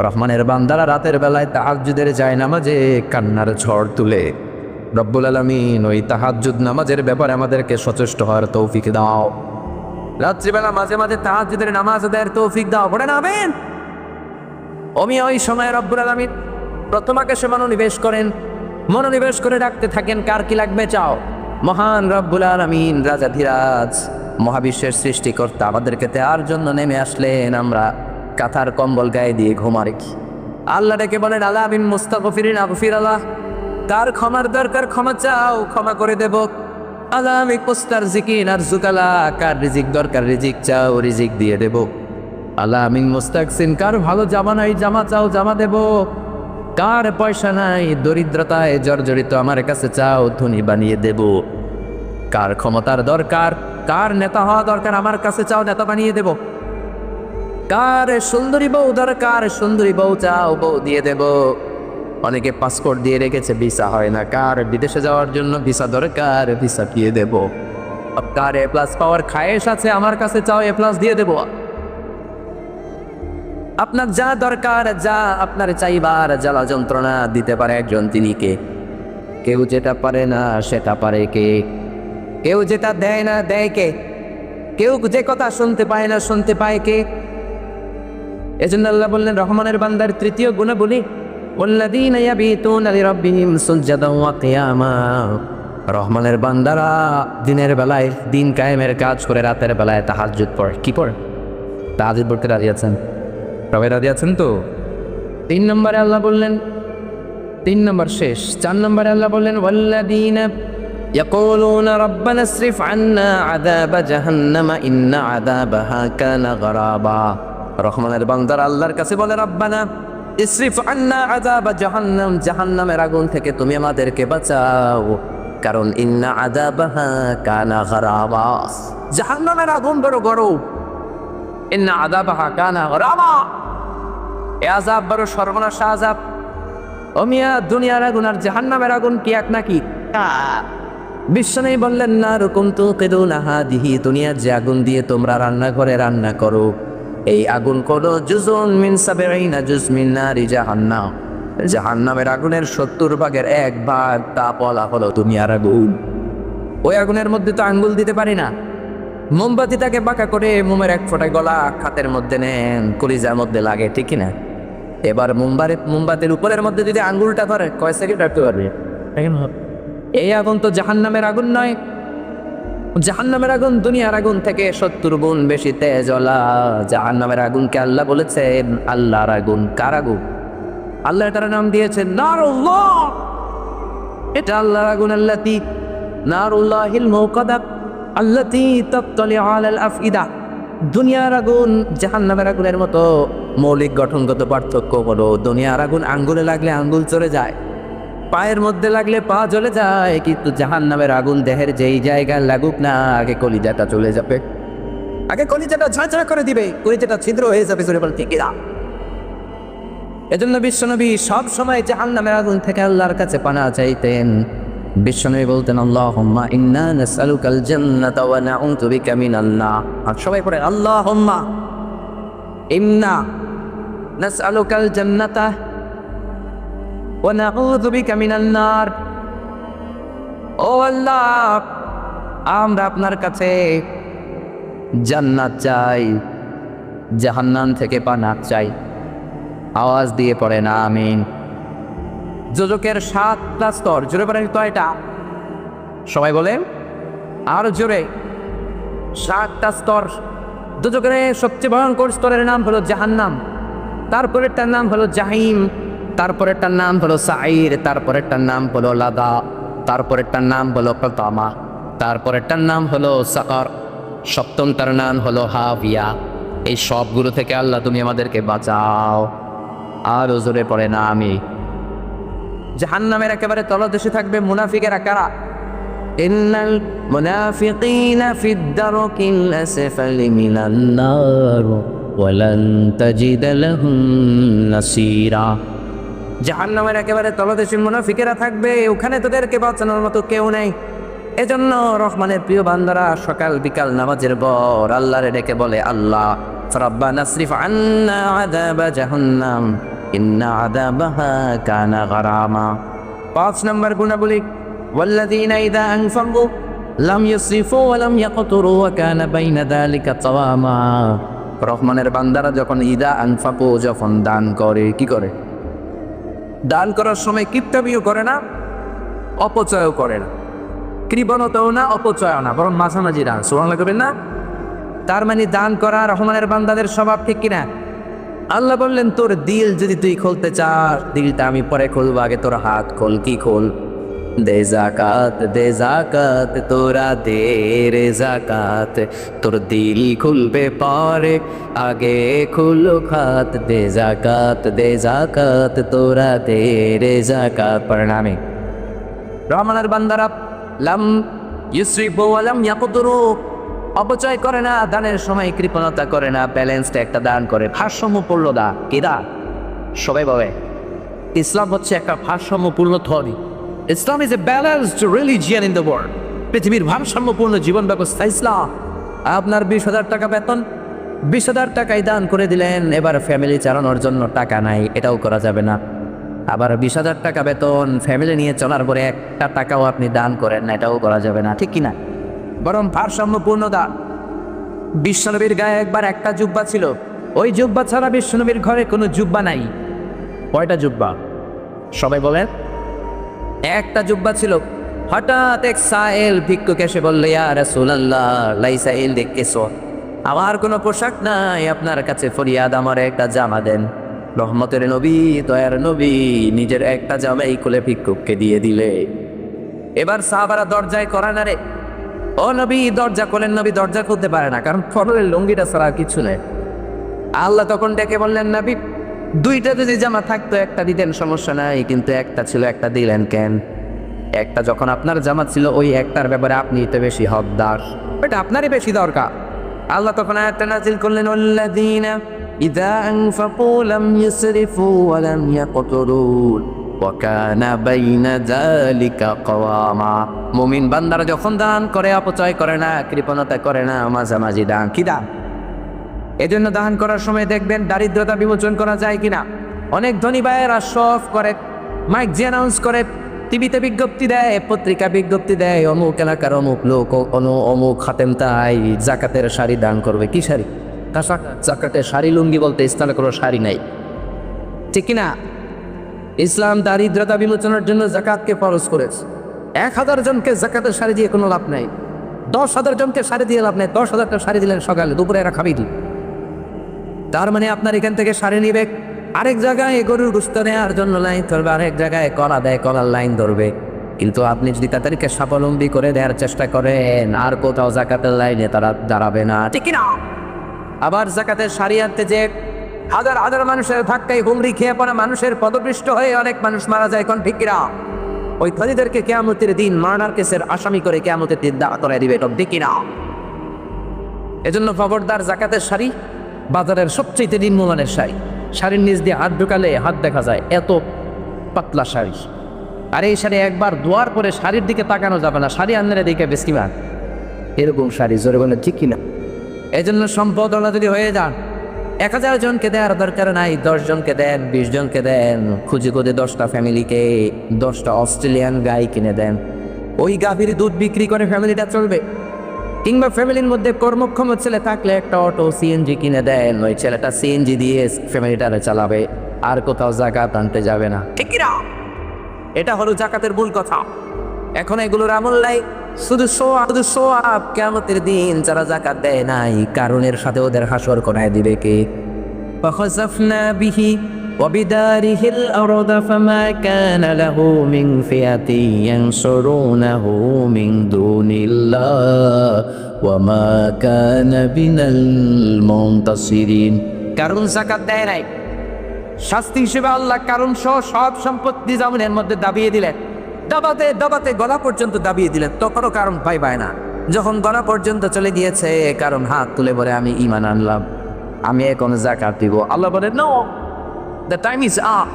রহমানের বান্দারা রাতের বেলায় তাহাজ্জুদের জায়নামাজে কান্নার ঝড় তুলে। রব্বুল আলামিন ওই তাহাজ্জুদ নামাজের ব্যাপারে আমাদেরকে সচেষ্ট হওয়ার তৌফিক দাও। রাত্রিবেলা মাঝে মাঝে তাহাজ্জুদের নামাজ আদায়ের তৌফিক দাও। পড়ে নামেন। ওই সময় রব্বুল আলামিন প্রথম আকাশে মনোনিবেশ করেন, মনোনিবেশ করে রাখতে থাকেন, কার কি লাগবে চাও। মহান রব্বুল আলামিন রাজাধিরাজ মহাবিশ্বের সৃষ্টিকর্তা আমাদেরকে দেওয়ার জন্য নেমে আসলেন। আমরা কাঁথার কম্বল গায়ে দিয়ে ঘুমারি। আল্লাহ ডেকে বলেন, আলা মিন মুস্তাগফিরিন আগফির আল্লাহ। কার ক্ষমার দরকার ক্ষমা চাও, ক্ষমা করে দেব। আলা মিন মুস্তারজিকিন আরজুকালা। কার রিজিক দরকার রিজিক চাও, রিজিক দিয়ে দেব। আলা মিন মুস্তাকসিন। কার ভালো জামা নাই জামা চাও, জামা দেব। কার পয়সা নাই দরিদ্রতায় জর্জরিত আমার কাছে চাও, ধনী বানিয়ে দেব। কার ক্ষমতার দরকার, কার নেতা হওয়া দরকার আমার কাছে চাও, নেতা বানিয়ে দেব। কার সুন্দরী বউ দরকার, সুন্দরী বউ চাও, বউ দিয়ে দেব। অনেকে পাসপোর্ট দিয়ে রেখেছে, ভিসা হয় না। কার বিদেশে যাওয়ার জন্য ভিসা দরকার, ভিসা দিয়ে দেব। কার এ প্লাস পাওয়ার খায়েশ আছে আমার কাছে চাও, এ প্লাস দিয়ে দেব। আপনার যা দরকার, যা আপনার চাইবার জ্বালা যন্ত্রণা দিতে পারে একজন, তিনি কে? কেউ যেটা পারে না সেটা পারে কে? কেউ যেটা দেয় না দেয় কে? কেউ যে কথা শুনতে পায় না শুনতে পায় কে? এজন্য আল্লাহ বললেন, রহমানের বান্দার তৃতীয় গুণাবলী, ওয়াল্লাযীনা ইয়াবিতুনা লিরাব্বিহিম সুজদাও ওয়া কিয়ামা। রহমানের বান্দারা দিনের বেলায় দিন কায়েমের কাজ করে, রাতের বেলায় তাহাজ্জুদ পড়ে। কি পড়ে? তাহাজ্জুদ পড়তে রাজি আছেন? সবাই রাজি আছেন তো? 3 নম্বরে আল্লাহ বললেন, 3 নম্বর শেষ, 4 নম্বরে আল্লাহ বললেন, ওয়াল্লাযীনা ইয়াকুলুনা রাব্বানা ইসরিফ আন্না আযাবা জাহান্নামা ইন্না আযাবাহা কানা গরাবা। রহমানের বান্দারা আল্লাহর কাছে বলে, রব্বানা ইসরিফ আন্না আযাবা জাহান্নাম। জাহান্নামের আগুন থেকে তুমি আমাদেরকে বাঁচাও, কারণ ইন্না আযাবাহা কানা গরাবা। জাহান্নামের আগুন বড় গরম। ইন্না আযাবাহা কানা গরাবা। এ আযাব বড় সর্বনাশা আযাব। ও মিয়া, দুনিয়ার আগুন আর জাহান্নামের আগুন কি এক নাকি? বিশ্বনবী বললেন, নারু কুনতুম তুকিদুনা হাদিহি। দুনিয়ার যে আগুন দিয়ে তোমরা রান্না করে রান্না করো, এই আগুন কোন জুজুন মিন ৭০ জুজ মিন নারি জাহান্নাম। জাহান্নামের আগুনের ৭০ ভাগের 1 ভাগ তা বলা হলো দুনিয়ার আগুন। ওই আগুনের মধ্যে তো আঙ্গুল দিতে পারি না। মোমবাতিটাকে বাঁকা করে মোমের 1 ফোঁটা গলা খাতের মধ্যে নেন, কলিজার মধ্যে লাগে, ঠিক না? এবার মোমবাতির উপরের মধ্যে যদি আঙ্গুলটা ধরে, কয় সেকেন্ড রাখতে পারবে? এই আগুন তো জাহান্নামের আগুন নয়। জাহান্নামের আগুন দুনিয়ার আগুন থেকে ৭০ গুণ বেশি তেজলা। জাহান্নামের আগুনকে আল্লাহ বলেছেন আল্লাহর আগুন। কার আগুন? আল্লাহ তার নাম দিয়েছেন নারুল্লাহ। এটা আল্লাহর আগুন। আল্লাতী নারুল্লাহিল মুকাদ্দা আল্লাতী তাত্তালিউ আলাল আফইদা। দুনিয়ার আগুন জাহান্নামের আগুনের মতো মৌলিক গঠনগত পার্থক্য হলো, দুনিয়ার আগুন আঙ্গুলে লাগলে আঙ্গুল চলে যায়, পায়ের মধ্যে লাগলে পা জ্বলে যায়, কিন্তু জাহান্নামের আগুন দেহের যেই জায়গায় লাগুক না, আগে কলিজাটা চলে যাবে, আগে কলিজাটা ঝাঁঝরা করে দিবে, কলিজাটা ছিদ্র হয়ে যাবে। জোরে বলতে কিরা? এজন্য বিশ্বনবী সব সময় জাহান্নামের আগুন থেকে আল্লাহর কাছে পানাহ চাইতেন। বিশ্বনবী বলতেন, আল্লাহুম্মা ইন্না নাসআলুকাল জান্নাতা ওয়া নাউযু বিকা মিনান নার। আর সবাই পড়ে, আল্লাহুম্মা ইন্না নাসআলুকাল জান্নাতা ওয়া নাউযু বিকা মিনান নার। ও আল্লাহ, আমরা আপনার কাছে জান্নাত চাই, জাহান্নাম থেকে পানাহ চাই। আওয়াজ দিয়ে পড়েন আমিন। যোজকের 7টা স্তর। জোরে পড়েন কয়টা? সবাই বলেন আর জোরে। 7টা স্তর। যোজকের সবচেয়ে ভয়ঙ্কর স্তরের নাম হলো জাহান্নাম, তারপরেরটার নাম হলো জাহিম, তারপরেরটার নাম হলো সাঈর, তারপরেরটার নাম হলো লাদা, তারপরেরটার নাম হলো কতামা, তারপরেরটার নাম হলো সাকার, সপ্তমটার নাম হলো হাবিয়া। এই সবগুলো থেকে আল্লাহ তুমি আমাদেরকে বাঁচাও। আর জোরে পড়ে না আমি। জাহান্নামের একেবারে তলদেশে থাকবে মুনাফিকেরা কারা? ইন্নাল মুনাফিকিনা ফিদ দারকিল আসফালি মিনান নার ওয়া লান তাজিদ লাহুম নাসীরা। জাহান্নামের একেবারে তলদেশে মুনাফিকেরা থাকবে, ওখানে তোদেরকে বাঁচানোর মতো কেউ নেই। এজন্য রহমানের প্রিয় বান্দারা সকাল বিকাল নামাজের পর আল্লাহরে ডেকে বলে, আল্লাহ রাব্বানা আসরিফ আন্না আযাবা জাহান্নাম ইন্না আযাবাহা কানা গারামা। 5 নম্বর গুণাবলী, ওয়াল্লাযীনা ইযা আনফাকু লাম ইউসরিফু ওয়া লাম ইয়াকতুরু ওয়া কানা বাইনা যালিকা কাওয়ামা। রহমানের বান্দারা যখন ইযা আনফাকু, যখন দান করে, কি করে? দান করার সময় কিপটামিও করে না, অপচয়ও করে না, কৃপণতাও না, অপচয়ও না, বরং মাঝামাঝি দান। সুবহানাল্লাহ করবেন না? তার মানে দান করা রহমানের বান্দাদের স্বভাব, ঠিক কিনা? আল্লাহ বললেন, তোর দিল যদি তুই খুলতে চাস, দিলটা আমি পরে খুলবো, আগে তোর হাত খোল। কি খোল? দে জাকাত তোরা দে রে জাকাত, তোর দিল খুলবে পরে, আগে খুলো খাত। দে জাকাত তোরা দে রে জাকাত। পরিণামে রহমানের বান্দারা লাম ইউসরিফু ওয়া লাম ইয়াকতুরু, অপচয় করে না, দানের সময় কৃপণতা করে না, ব্যালেন্সড একটা দান করে, ভারসাম্যপূর্ণ দান। কি দান? সবাই বলে ইসলাম হচ্ছে একটা ভারসাম্যপূর্ণ ধর্ম। Islam is a balanced religion in the world. পৃথিবীর ভারসাম্যপূর্ণ জীবন ব্যবস্থা ইসলাম। আপনার 20,000 টাকা বেতন, 20,000 টাকাই দান করে দিলেন, এবার ফ্যামিলি চালানোর জন্য টাকা নাই, এটাও করা যাবে না। আবার 20,000 টাকা বেতন, ফ্যামিলি নিয়ে চলার পরে একটা টাকাও আপনি দান করেন না, এটাও করা যাবে না, ঠিক কিনা? বরং ভারসাম্যপূর্ণ দান। বিশ্বনবীর গায়ে একবার একটা জুব্বা ছিল, ওই জুব্বা ছাড়া বিশ্বনবীর ঘরে কোনো জুব্বা নাই। কয়টা জুব্বা? সবাই বলেন। একটা জুব্বা ছিল। হঠাৎ এক সায়েল ভিক্ষুক এসে বলল, ইয়া রাসূলুল্লাহ, লাইসাইল দেখেছো, আমার কোনো পোশাক নাই, আপনার কাছে ফরিয়াদ, আমার একটা জামা দেন। রহমতের নবী, দয়ার নবী নিজের একটা জামাই খুলে ভিক্ষুককে দিয়ে দিলে। এবার সাহাবারা দরজায় করা না রে, ও নবী দরজা খোলেন। নবী দরজা খুলতে পারে না, কারণ ফরলের লুঙ্গিটা ছাড়া কিছু নেই। আল্লাহ তখন ডেকে বললেন, নবী দুইটা যদি জামা থাকতো একটা দিতেন, সমস্যা নাই, কিন্তু একটা ছিল, একটা দিলেন কেন? একটা যখন আপনার জামা ছিল, ওই একটার ব্যাপারে আপনি তো বেশি হকদার, এটা আপনারই বেশি দরকার। আল্লাহ তখন আয়াতটা নাযিল করলেন, আল্লাযীনা ইযা আনফাকু লাম ইউসরিফু ওয়া লাম ইয়াকতুরু ওয়া কানা বাইনা যালিকা কাওয়ামা। মুমিন বান্দারা যখন দান করে, অপচয় করে না, কৃপণতা করে না, মাঝামাঝি দান। কি দান? এজন্য দান করার সময় দেখবেন দারিদ্রতা বিমোচন করা যায় কিনা। অনেক ধনী ভাইয়েরা শফ করে, মাইক যে অ্যানাউন্স করে, টিভিতে বিজ্ঞপ্তি দেয়, পত্রিকা বিজ্ঞপ্তি দেয়, অমুক এলাকার অমুক লোক অমুক খাতেম তাই জাকাতের শাড়ি দান করবে। কি শাড়ি? জাকাতের শাড়ি, লুঙ্গি বলতে ইসলামে কোনো শাড়ি নাই, ঠিক কিনা? ইসলাম দারিদ্রতা বিমোচনের জন্য জাকাতকে ফরজ করেছে। 1,000 জনকে জাকাতের শাড়ি দিয়ে কোনো লাভ নাই, 10,000 জনকে শাড়ি দিয়ে লাভ নেই। 10,000টা শাড়ি দিলেন সকালে, দুপুরে এরা খাবি দিল। তার মানে আপনার এখান থেকে শাড়ি নিবে, আরেক জায়গায় গরুর গোশত নেওয়ার জন্য লাইন ধরবে, আরেক জায়গায় কলা দেয়, কলার লাইন ধরবে। কিন্তু আপনি যদি তাদেরকে স্বাবলম্বী করে দেওয়ার চেষ্টা করেন, আর কোথাও জাকাতের লাইনে তারা দাঁড়াবে না, ঠিক না? আবার জাকাতের শাড়ি আনতে যে হাজার হাজার মানুষের ধাক্কায় হুমড়ি খেয়ে পড়া, মানুষের পদপৃষ্ট হয়ে অনেক মানুষ মারা যায়, কোন ঠিক কিনা? ওই ধনীদেরকে কিয়ামতের দিন মার্ডার কেসের আসামি করে কিয়ামতের দিন দাঁড় করায় দিবে, এটা ঠিক কিনা? এজন্য খবরদার, জাকাতের শাড়ি বাজারের সবচেয়ে নিম্নমানের শাড়ি। শাড়ির নিচ দিয়ে হাত ঢুকালে হাত দেখা যায়, এত পাতলা শাড়ি। আর এই শাড়ি একবার ধোয়ার পরে শাড়ির দিকে তাকানো যাবে না, শাড়ি আন্নারে দিকে বেশিমান এরকম শাড়ি। জোরে বলে ঠিক কিনা? এই জন্য সম্পদ যদি হয়ে যান, 1,000 জনকে দেওয়ার দরকার নাই, 10 জনকে দেন, 20 জনকে দেন, খুঁজে খুঁজে 10টা ফ্যামিলিকে 10টা অস্ট্রেলিয়ান গাই কিনে দেন। ওই গাভীর দুধ বিক্রি করে ফ্যামিলিটা চলবে। কিংবা ফ্যামিলির মধ্যে কর্মক্ষম ছেলে থাকলে একটা অটো সিএনজি কিনে দেন, ওই ছেলেটা সিএনজি দিয়ে ফ্যামিলিটারে চালাবে, আর কোথাও জাকাত আনতে যাবে না, ঠিক কিনা? এটা হলো জাকাতের মূল কথা। এখন এগুলোর আমল নাই, শুধু সোয়াব। কিয়ামতের দিন যারা জাকাত দেয় নাই, কারণের সাথে ওদের হাসর করায় দিবে কে? ফাখাসাফনা বিহি ওয়া বিদারিহিল আরদা ফামা কানা লাহু মিন ফিয়াতিন ইয়ানসুরুনাহু মিন দুনিল্লাহ ওয়া মা কানা বিনাল মুনতাসিরিন। কারণ জাকাত দেয় নাই, শাস্তি হিসেবে আল্লাহ কারণ সহ সব সম্পত্তি জামিনের মধ্যে দাবিয়ে দিলেন। দাবাতে দাবাতে গলা পর্যন্ত দাবিয়ে দিলেন, তখনও কারণ পায় না। যখন গলা পর্যন্ত চলে গিয়েছে, কারণ হাত তুলে বলে আমি ঈমান আনলাম, আমি এখন যাকাত দিব। আল্লাহ বলে no, the time is up,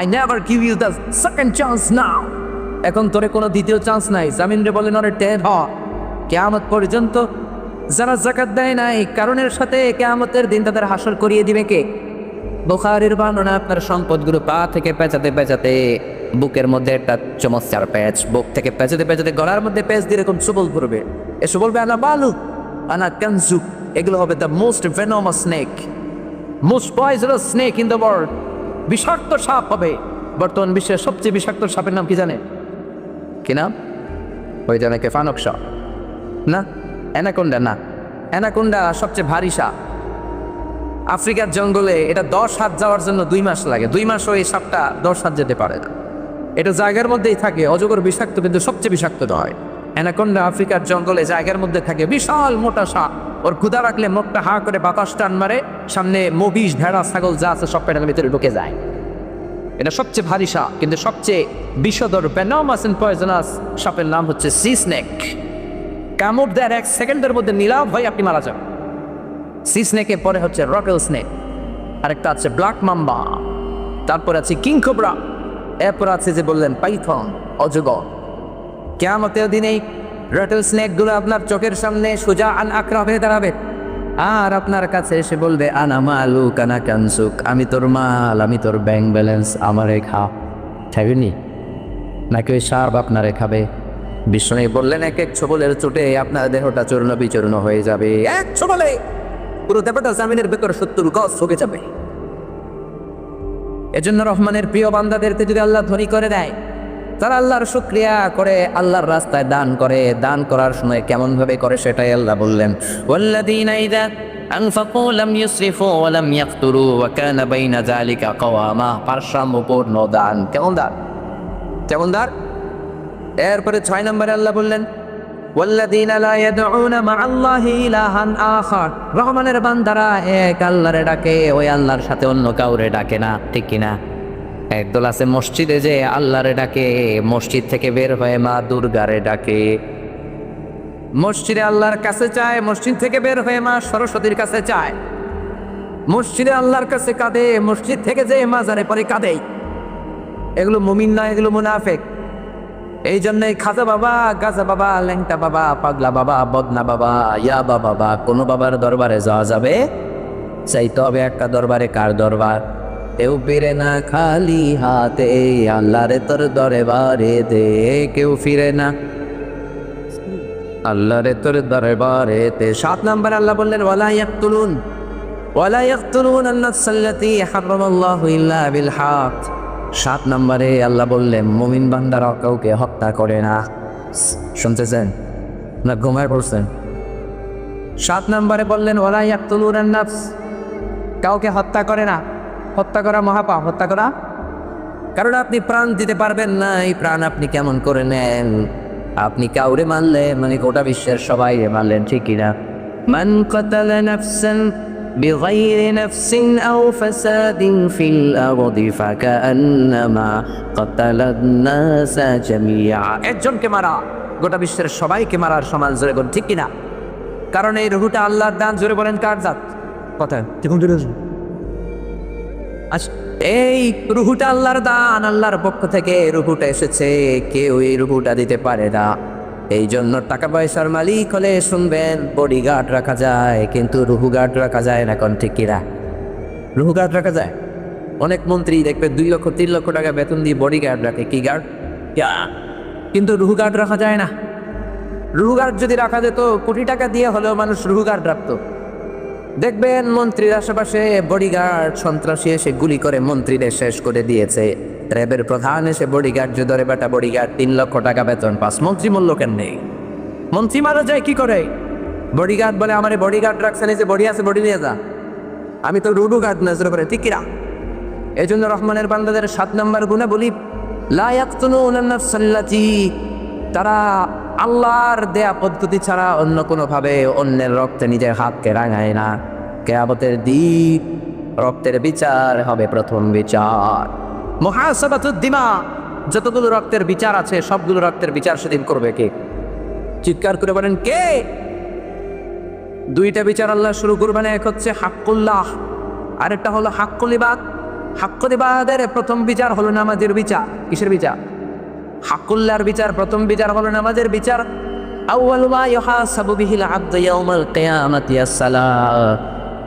I never give you the second chance now. এখন তোরে কোনো দ্বিতীয় চান্স নাই। জামিনরে বলেন ওরে টের হ, কিয়ামত পর্যন্ত যারা যাকাত দেয় নাই কারণের সাথে কিয়ামতের দিন তাদের হাসর করিয়ে দিবে কে? বুখারীর বর্ণনা, আপনার সম্পদগুলো পা থেকে পেঁচাতে পেঁচাতে বুকের মধ্যে একটা চমৎকার প্যাচ, বুক থেকে পেঁচাতে পেঁচাতে গলার মধ্যে প্যাচ দিয়ে এরকম সুবল পড়বে। এসে বলবে আনা বালু আনা কানজু। এগুলো হবে the most venomous snake, most poisonous snake in the world. বিষাক্ত সাপ হবে। বর্তমান বিশ্বের সবচেয়ে বিষাক্ত সাপের নাম কি জানে? কি নাম? ওই জনকে ফানক সাপ না, অ্যানাকোন্ডা না। অ্যানাকোন্ডা সবচেয়ে ভারী সাপ। আফ্রিকার জঙ্গলে এটা 10 হাত যাওয়ার জন্য 2 মাস লাগে। 2 মাসও এই সাপটা 10 হাত যেতে পারে না। এটা জায়গার মধ্যেই থাকে, অজগর বিষাক্ত কিন্তু সবচেয়ে বিষাক্ত নয়। অ্যানাকোন্ডা আফ্রিকার জঙ্গলে জায়গার মধ্যে থাকে, বিশাল মোটা সাপ। ওর ক্ষুধা রাখলে মুখটা হা করে বাতাস টান মারে, সামনে মহিষ ভেড়া ছাগল যা আছে সব পেটের ভিতরে ঢুকে যায়। এটা সবচেয়ে ভারী সাপ, কিন্তু সবচেয়ে বিষধর ভেনমাস এন্ড পয়জনাস সাপের নাম হচ্ছে সি স্নেক। কামড় দেয় 1 সেকেন্ডের মধ্যে নীলাভ হয়ে আপনি মারা যান। সি স্নেকের পরে হচ্ছে রটেল স্নেক, আরেকটা আছে ব্ল্যাক মাম্বা, তারপর আছে কিং কোবরা, এরপর আছে যে বললেন পাইথন, অজগর। কিয়ামতের দিনে রটেল স্নেকগুলো আপনার চোখের সামনে সোজা আকরা হয়ে দাঁড়াবে, আর আপনার কাছে এসে বলবে আনা মালুক আনা কানসুক, আমি তোর মাল, আমি তোর ব্যাংক ব্যালেন্স, আমারে খা। খাবেনি নাকি ওই সাপ আপনারে খাবে? বিষ্ণু বললেন এক এক ছোবলের চোটে আপনার দেহটা চূর্ণ বিচূর্ণ হয়ে যাবে। এক ছোবলে পুরো দেহটা জামিনের ভেতর 70 গজ ঢুকে যাবে। এজন্য রহমানের প্রিয় বান্দাদেরকে যদি আল্লাহ ধনী করে দেয়, তারা আল্লাহর শুকরিয়া করে, আল্লাহর রাস্তায় দান করে। দান করার সময় কেমন ভাবে করে সেটাই আল্লাহ বললেন, ওয়াল্লাযীনা ইযা আনফাকু লাম ইউসরিফু ওয়া লাম ইয়াকতুরু ওয়া কানা বাইনা যালিকা কাওয়ামা। ভারসাম্যপূর্ণ দান। কেমন দান? কেমন দান? এরপরে 6 নম্বরে আল্লাহ বললেন ওয়াল্লাযীনা লা ইয়াদউনা মা'আল্লাহি ইলাহান আখার। রহমানের বান্দারা এক আল্লাহরে ডাকে, ওই আল্লাহর সাথে অন্য কাউরে ডাকে না, ঠিক কিনা? একদল আছে মসজিদে যে আল্লাহরে ডাকে, মসজিদ থেকে বের হয়ে মা দুর্গারে ডাকে। মসজিদে আল্লাহর কাছে চায়, মসজিদ থেকে বের হয়ে মা সরস্বতীর কাছে চায়। মসজিদে আল্লাহর কাছে কাঁদে, মসজিদ থেকে যে মাজারে পরে কাঁদে। এগুলো মুমিন না, এগুলো মুনাফিক। এই জন্যই খাজা বাবা, গাজা বাবা, ল্যাংটা বাবা, পাগলা বাবা, বদনা বাবা, ইয়াবা বাবা, কোনো বাবার দরবারে যাওয়া যাবে? চাইতে হবে একটা দরবারে। কার দরবার? কেউ ফিরে না খালি হাতে, আল্লাহরে তোর দরবারে দে। কেউ ফিরে না আল্লাহরে তোর দরবারে দে। 7 নম্বর আল্লাহ বললেন ওয়ালা ইয়াকতুলুন আন-নাফসাল্লাতী হারামাল্লাহু ইল্লা বিল হক। 7 নম্বরে আল্লাহ বললেন মুমিন বান্দারা কাউকে হত্যা করে না। শুনতেছেন না ঘুমায় পড়ছেন? 7 নম্বরে বললেন ওয়ালা ইয়াকতুলুন আন-নাফস, কাউকে হত্যা করে না। হত্যা করা মহাপাপ। হত্যা করা, কারণ আপনি প্রাণ দিতে পারবেন না, এই প্রাণ আপনি কেমন করে নেন? আপনি কাউরে মানলেন মানে গোটা বিশ্বের সবাই মানলেন, ঠিক কিনা? মান কাতালা নাফসান বিগাইরি নাফসিন আও ফাসাদিন ফিল আরদি ফাকান্নামা কাতালান নাসা জামিআ। একজনকে মারা গোটা বিশ্বের সবাইকে মারার সমান, জোরে বলেন ঠিক কিনা? কারণ এই রুহুটা আল্লাহর দান। জোরে বলেন কার জাত? কথা ঠিক মতো এই রুহুটা আল্লাহর দান, আল্লাহর পক্ষ থেকে রুহুটা এসেছে, কেউ এই রুহুটা দিতে পারে না। এই জন্য টাকা পয়সার মালিক হলে শুনবেন বডিগার্ড রাখা যায়, কিন্তু রুহু গার্ড রাখা যায় না। কোন ঠিক কিনা? রুহু গার্ড রাখা যায়। অনেক মন্ত্রী দেখবে 2 লক্ষ 3 লক্ষ টাকা বেতন দিয়ে বডিগার্ড রাখে। কি গার্ড? কিন্তু রুহু গার্ড রাখা যায় না। রুহু গার্ড যদি রাখা যেত, কোটি টাকা দিয়ে হলেও মানুষ রুহু গার্ড রাখতো। দেখবেন মন্ত্রীর আশেপাশে বডিগার্ড, সন্ত্রাসী এসে গুলি করে মন্ত্রীদের শেষ করে দিয়েছে। র্যাবের প্রধান এসে বডিগার্ড যে ধরে, বেটা বডিগার্ড 3 লক্ষ টাকা বেতন পাস, মন্ত্রী মূল্য কেন নেই? মন্ত্রী মারা যায় কি করে? বডিগার্ড বলে আমারে বডিগার্ড রাখছেন, এই যে বডি আছে বডি নিয়ে যা, আমি তো রুডু গার্ড নজর করে, ঠিক কিনা? এই জন্য রহমানের বান্দাদের 7 নম্বর গুণা বলি লা ইয়াকতুলুনা আন-নাফসাল্লাতী, তারা আল্লাহর দেয়া পদ্ধতি ছাড়া অন্য কোনোভাবে অন্যের রক্তে নিজের হাতকে রাঙায় না। কিয়ামতের দিন রক্তের বিচার হবে প্রথম বিচার। মুহাসাবাতুদ দিমা, যতগুলো রক্তের বিচার আছে সবগুলো রক্তের বিচার সেদিন করবে কে? চিৎকার করে বলেন কে? দুইটা বিচার আল্লাহ শুরু করবেন, এক হচ্ছে হাক্কুল্লাহ, আরেকটা হলো হাক্কুল ইবাদ। হাক্কুল ইবাদের প্রথম বিচার হলো নামাজের বিচার। কিসের বিচার? হাক্কুল্লাহর বিচার। প্রথম বিচার হলো নামাজের বিচার। আউয়ালু মা ইউহাসাবু বিহিল আবদু ইয়াউমাল কিয়ামাতি আস-সালাহ,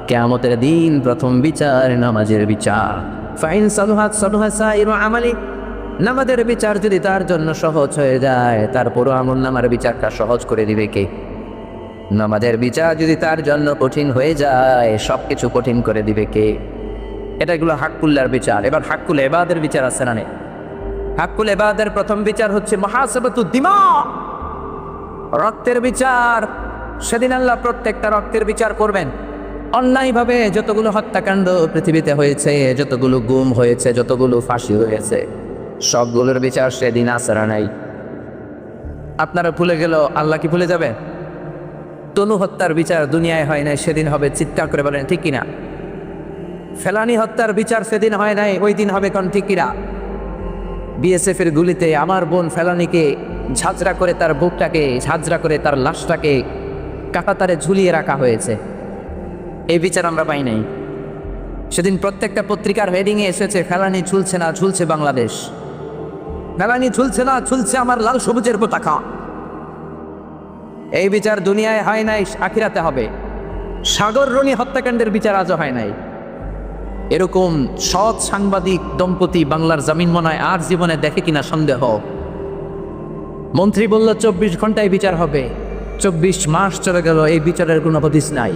কিয়ামতের দিন প্রথম বিচার নামাজের বিচার। ফাইন সালুহাত সালুহা সাইরু আমালি, নামাজের বিচার যদি তার জন্য সহজ হয়ে যায় তার পুরো আমলনামার বিচারটা সহজ করে দিবে কে? নামাজের বিচার যদি তার জন্য কঠিন হয়ে যায় সবকিছু কঠিন করে দিবে কে? এটাগুলো হাক্কুল্লাহর বিচার। এবার হাক্কুল ইবাদের বিচার আছে না? হাক্কুল ইবাদের প্রথম বিচার হচ্ছে মুহাসাবাতুদ দিমা, রক্তের বিচার। সেদিন আল্লাহ প্রত্যেকটা রক্তের বিচার করবেন। অন্যায়ভাবে যতগুলো হত্যাকাণ্ড পৃথিবীতে হয়েছে, যতগুলো গুম হয়েছে, যতগুলো ফাঁসি হয়েছে, সবগুলোর বিচার সেদিন আসরা নাই। আপনারা ভুলে গেল, আল্লাহ কি ভুলে যাবে? তনু হত্যার বিচার দুনিয়ায় হয় নাই, সেদিন হবে। চিৎকার করে বলেন ঠিক কিনা? ফেলানি হত্যার বিচার সেদিন হয় নাই, ওই দিন হবে। কোন ঠিক কিনা? বিএসএফ এর গুলিতে আমার বোন ফেলানিকে ঝাঁঝরা করে তার বুকটাকে, ঝাঁঝরা করে তার লাশটাকে কাঁটাতারে ঝুলিয়ে রাখা হয়েছে। এই বিচার আমরা পাই নাই। সেদিন প্রত্যেকটা পত্রিকার হেডিংয়ে এসেছে ফেলানি ঝুলছে না, ঝুলছে বাংলাদেশ। ফেলানি ঝুলছে না, ঝুলছে আমার লাল সবুজের পতাকা। এই বিচার দুনিয়ায় হয় নাই, আখিরাতে হবে। সাগররণী হত্যাকাণ্ডের বিচার আজও হয় নাই। এরকম সৎ সাংবাদিক দম্পতি বাংলার জমিন মনে হয় আর জীবনে দেখে কিনা সন্দেহ। মন্ত্রী বলল 24 ঘন্টায় বিচার হবে, 24 মাস চলে গেল, এই বিচারের কোনো হদিস নাই।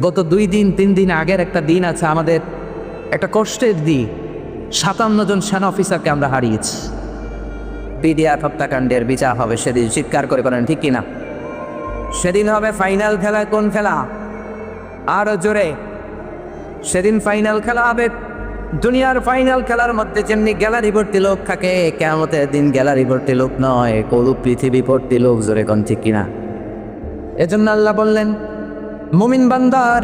গত 2 দিন 3 দিন আগের একটা দিন আছে, আমাদের একটা কষ্টের দিন। 57 জন সেনা অফিসারকে আমরা হারিয়েছি। বিডিআর হত্যাকাণ্ডের বিচার হবে সেদিন। চিৎকার করে বলেন ঠিক কিনা? সেদিন হবে ফাইনাল খেলা। কোন খেলা? আরো জোরে। সেদিন ফাইনাল খেলা হবে। দুনিয়ার ফাইনাল খেলার মধ্যে যেমনি গ্যালারি ভর্তি লোক থাকে, কিয়ামতের দিন গ্যালারি ভর্তি লোক নয়, পুরো পৃথিবী ভর্তি লোক। জোরে কোন ঠিক কিনা? এজন্য আল্লাহ বললেন মুমিন বান্দার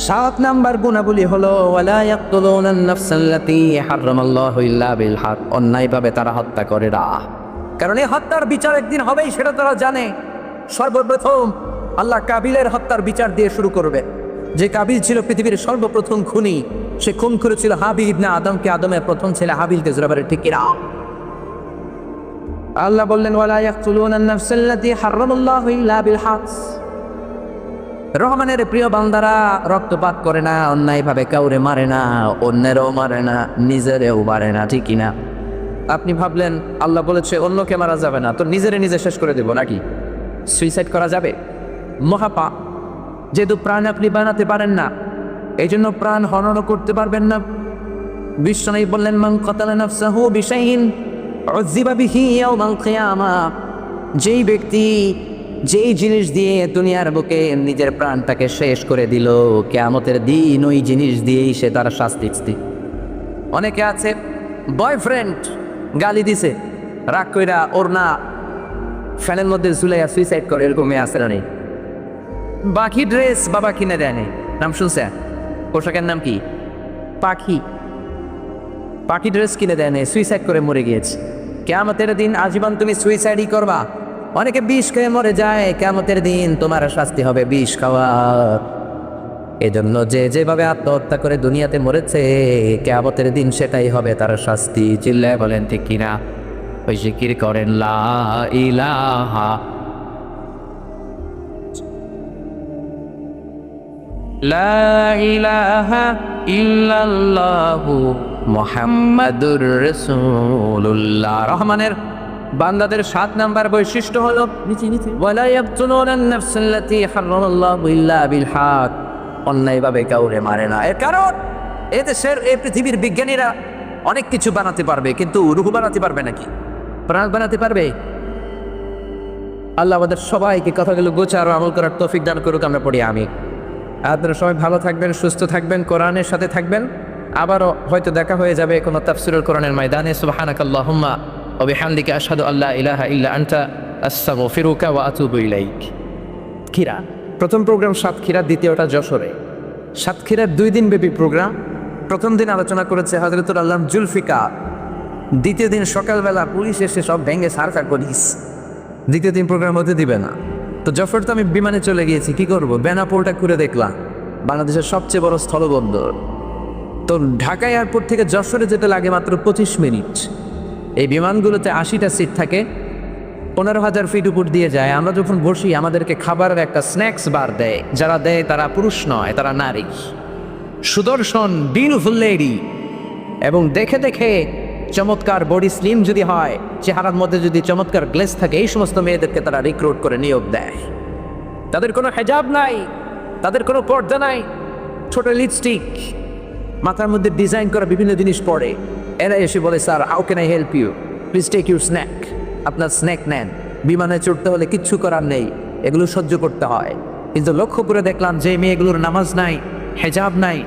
7 নাম্বার গুণাবলী হলো ওয়ালা ইয়াকতুলুনান নাফসাল্লাতী হারামাল্লাহু ইল্লা বিল হক, অন্যায়ভাবে তারা হত্যা করে না। কারণ এই হত্যার বিচার একদিন হবেই, সেটা তারা জানে। সর্বপ্রথম আল্লাহ কাবিলের হত্যার বিচার দিয়ে শুরু করবে। যে কাবিল ছিল পৃথিবীর সর্বপ্রথম খুনি, সে খুন করেছিল হাবিল ইবনে আদমকে, আদমের প্রথম ছেলে হাবিলকে। জোরাবারে ঠিক কিনা? আল্লাহ বললেন ওয়ালা ইয়াকতুলুনান নাফসাল্লাতী হারামাল্লাহু ইল্লা বিল হক। রহমানের প্রিয় বান্দারা রক্তপাত করে না, অন্যায়ভাবে কাউরে মারে না, অন্যেরও মারে না, নিজেরেও মারে না। ঠিক কিনা? আপনি ভাবলেন আল্লাহ বলেছে অন্যকে মারা যাবে না, তো নিজেরে নিজে শেষ করে দেব নাকি? সুইসাইড করা যাবে? মহাপাপ। যেহেতু প্রাণ আপনি বানাতে পারেন না, এই জন্য প্রাণ হরণও করতে পারবেন না। বিশ্বনবী বললেন মান কাতালা নাফসাহু বিশাইইন উযিবা বিহি ইয়াওমাল কিয়ামাহ, যেই ব্যক্তি যেই জিনিস দিয়ে দুনিয়ার বুকে নিজের প্রাণটাকে শেষ করে দিল, কিয়ামতের দিন ওই জিনিস দিয়েই সে তার শাস্তি দিচ্ছে। অনেকে আছে বয়ফ্রেন্ড গালি দিছে, রাগ কইরা ওর না ফ্যানের মধ্যে ঝুলাইয়া সুইসাইড করে, এরকম মেয়ে আছে না নেই? বাকি ড্রেস বাবা কিনে দেয় নেই, নাম শুনছে? পোশাকের নাম কি? পাখি। পাখি ড্রেস কিনে দেয় নেই, সুইসাইড করে মরে গিয়েছে। কিয়ামতের দিন আজীবন তুমি সুইসাইডই করবা। অনেকে বিষ খেয়ে মরে যায়, কিয়ামতের দিন তোমার শাস্তি হবে বিষ খাওয়া। এজন্য যে যেভাবে আত্মহত্যা করে দুনিয়াতে মরেছে, কিয়ামতের দিন সেটাই হবে তার শাস্তি। চিল্লায় বলেন ঠিক কিনা? ওই জিকির করেন লা ইলাহা লা ইলাহা ইল্লাল্লাহু মুহাম্মাদুর রাসূলুল্লাহ। রহমানের বান্দাদের 7 নাম্বার বৈশিষ্ট্য হলো ওয়ালা ইয়াকতুলুনান নাফসাল্লাতী হারামাল্লাহু ইল্লা বিল হক, অন্যায়ভাবে কাউরে মারে না। এর কারণ এই দেশের এই পৃথিবীর বিজ্ঞানীরা অনেক কিছু বানাতে পারবে, কিন্তু রূহ বানাতে পারবে নাকি? প্রাণ বানাতে পারবে? আল্লাহ আমাদের সবাইকে কথাগুলো গোছার আমল করার তৌফিক দান করুক। আমরা পড়ি আমিন। আপনারা সবাই ভালো থাকবেন, সুস্থ থাকবেন, কোরআনের সাথে থাকবেন। আবারও হয়তো দেখা হয়ে যাবে কোনো তাফসীরুল কোরআনের ময়দানে। সুবহানাকাল্লাহুম্মা ওয়া বিহামদিকা আশহাদু আল্লা ইলাহা ইল্লা আনতা আস্তাগফিরুকা ওয়া আতুবু ইলাইক। ক্ষীরা প্রথম প্রোগ্রাম সাতক্ষীরা, দ্বিতীয়টা যশোরে। সাতক্ষীরার 2 দিন ব্যাপী প্রোগ্রাম। প্রথম দিন আলোচনা করেছে হযরতুল আল্লাম জুলফিকার, দ্বিতীয় দিন সকালবেলা পুলিশ এসে সব ভেঙে সারকা করিস, দ্বিতীয় দিন প্রোগ্রাম হতে দিবে না। তো যশোর তো আমি বিমানে চলে গিয়েছি, কি করব, বেনাপোলটা ঘুরে দেখলাম, বাংলাদেশের সবচেয়ে বড় স্থলবন্দর। তো ঢাকা এয়ারপোর্ট থেকে যশোরে যেতে লাগে মাত্র 25 মিনিট। এই বিমানগুলোতে 80টা সিট থাকে, 15,000 ফিট উপর দিয়ে যায়। আমরা যখন বসি আমাদেরকে খাবারের একটা স্ন্যাক্স বার দেয়, যারা দেয় তারা পুরুষ নয়, তারা নারী, সুদর্শন বিউটিফুল লেডি, এবং দেখে দেখে চমৎকার বডি স্লিম যদি হয়, চেহারার মধ্যে যদি চমৎকার গ্লেস থাকে, এই সমস্ত মেয়েদেরকে তারা রিক্রুট করে নিয়োগ দেয়। তাদের কোনো হেজাব নাই, তাদের কোনো পর্দা নাই, ছোট লিপস্টিক, মাথার মধ্যে ডিজাইন করা বিভিন্ন জিনিস পড়ে। এরা এসে বলে, sir how can I help you, please take your snack, আপনার স্ন্যাক নেন। বিমানে চড়তে হলে কিচ্ছু করার নেই, এগুলো সহ্য করতে হয়। কিন্তু লক্ষ্য করে দেখলাম যে মেয়েগুলোর নামাজ নাই, হেজাব নাই,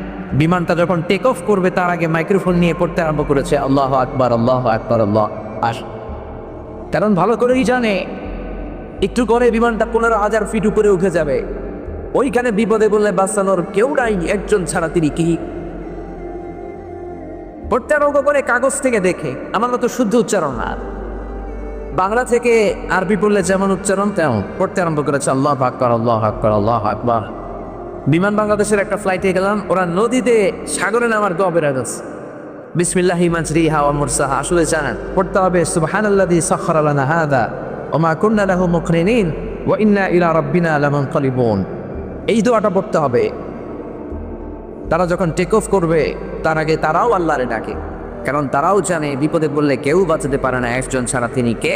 বিমানটা যখন টেক অফ করবে তার আগে মাইক্রোফোন নিয়ে পড়তে আরম্ভ করেছে, আল্লাহু আকবার আল্লাহু আকবার আল্লাহ। আর কারণ ভালো করেই জানে একটু করে বিমানটা 15,000 ফিট উপরে উঠে যাবে, ওইখানে বিপদে বললে বাঁচানোর কেউ নাই, একজন ছাড়া তিনি কি। পড়তে আরম্ভ করে কাগজ থেকে দেখে, আমার মতো শুদ্ধ উচ্চারণ না, বাংলা থেকে আরবি পড়লে যেমন উচ্চারণ তেমন পড়তে আরম্ভ করেছে, আল্লাহু আকবার আল্লাহু আকবার আল্লাহু আকবার। বিমান বাংলাদেশের একটা ফ্লাইটে গেলাম, ওরা নদীতে সাগরে নামার দোয়া বের গেছে, বিসমিল্লাহি মাজরিহা ওয়া মুরসাহা। আসলে জানেন পড়তে হবে সুবহানাল্লাযী সাখখারা লানা হাযা ওয়া মা কুন্না লাহু মুকরিনিন ওয়া ইন্না ইলা রাব্বিনা লামুনকালিবুন। এই দোয়াটা পড়তে হবে। তারা যখন টেক অফ করবে তার আগে তারাও আল্লাহরে ডাকে, কারণ তারাও জানে বিপদে পড়লে কেউ বাঁচাতে পারে না, একজন ছাড়া তিনি কে,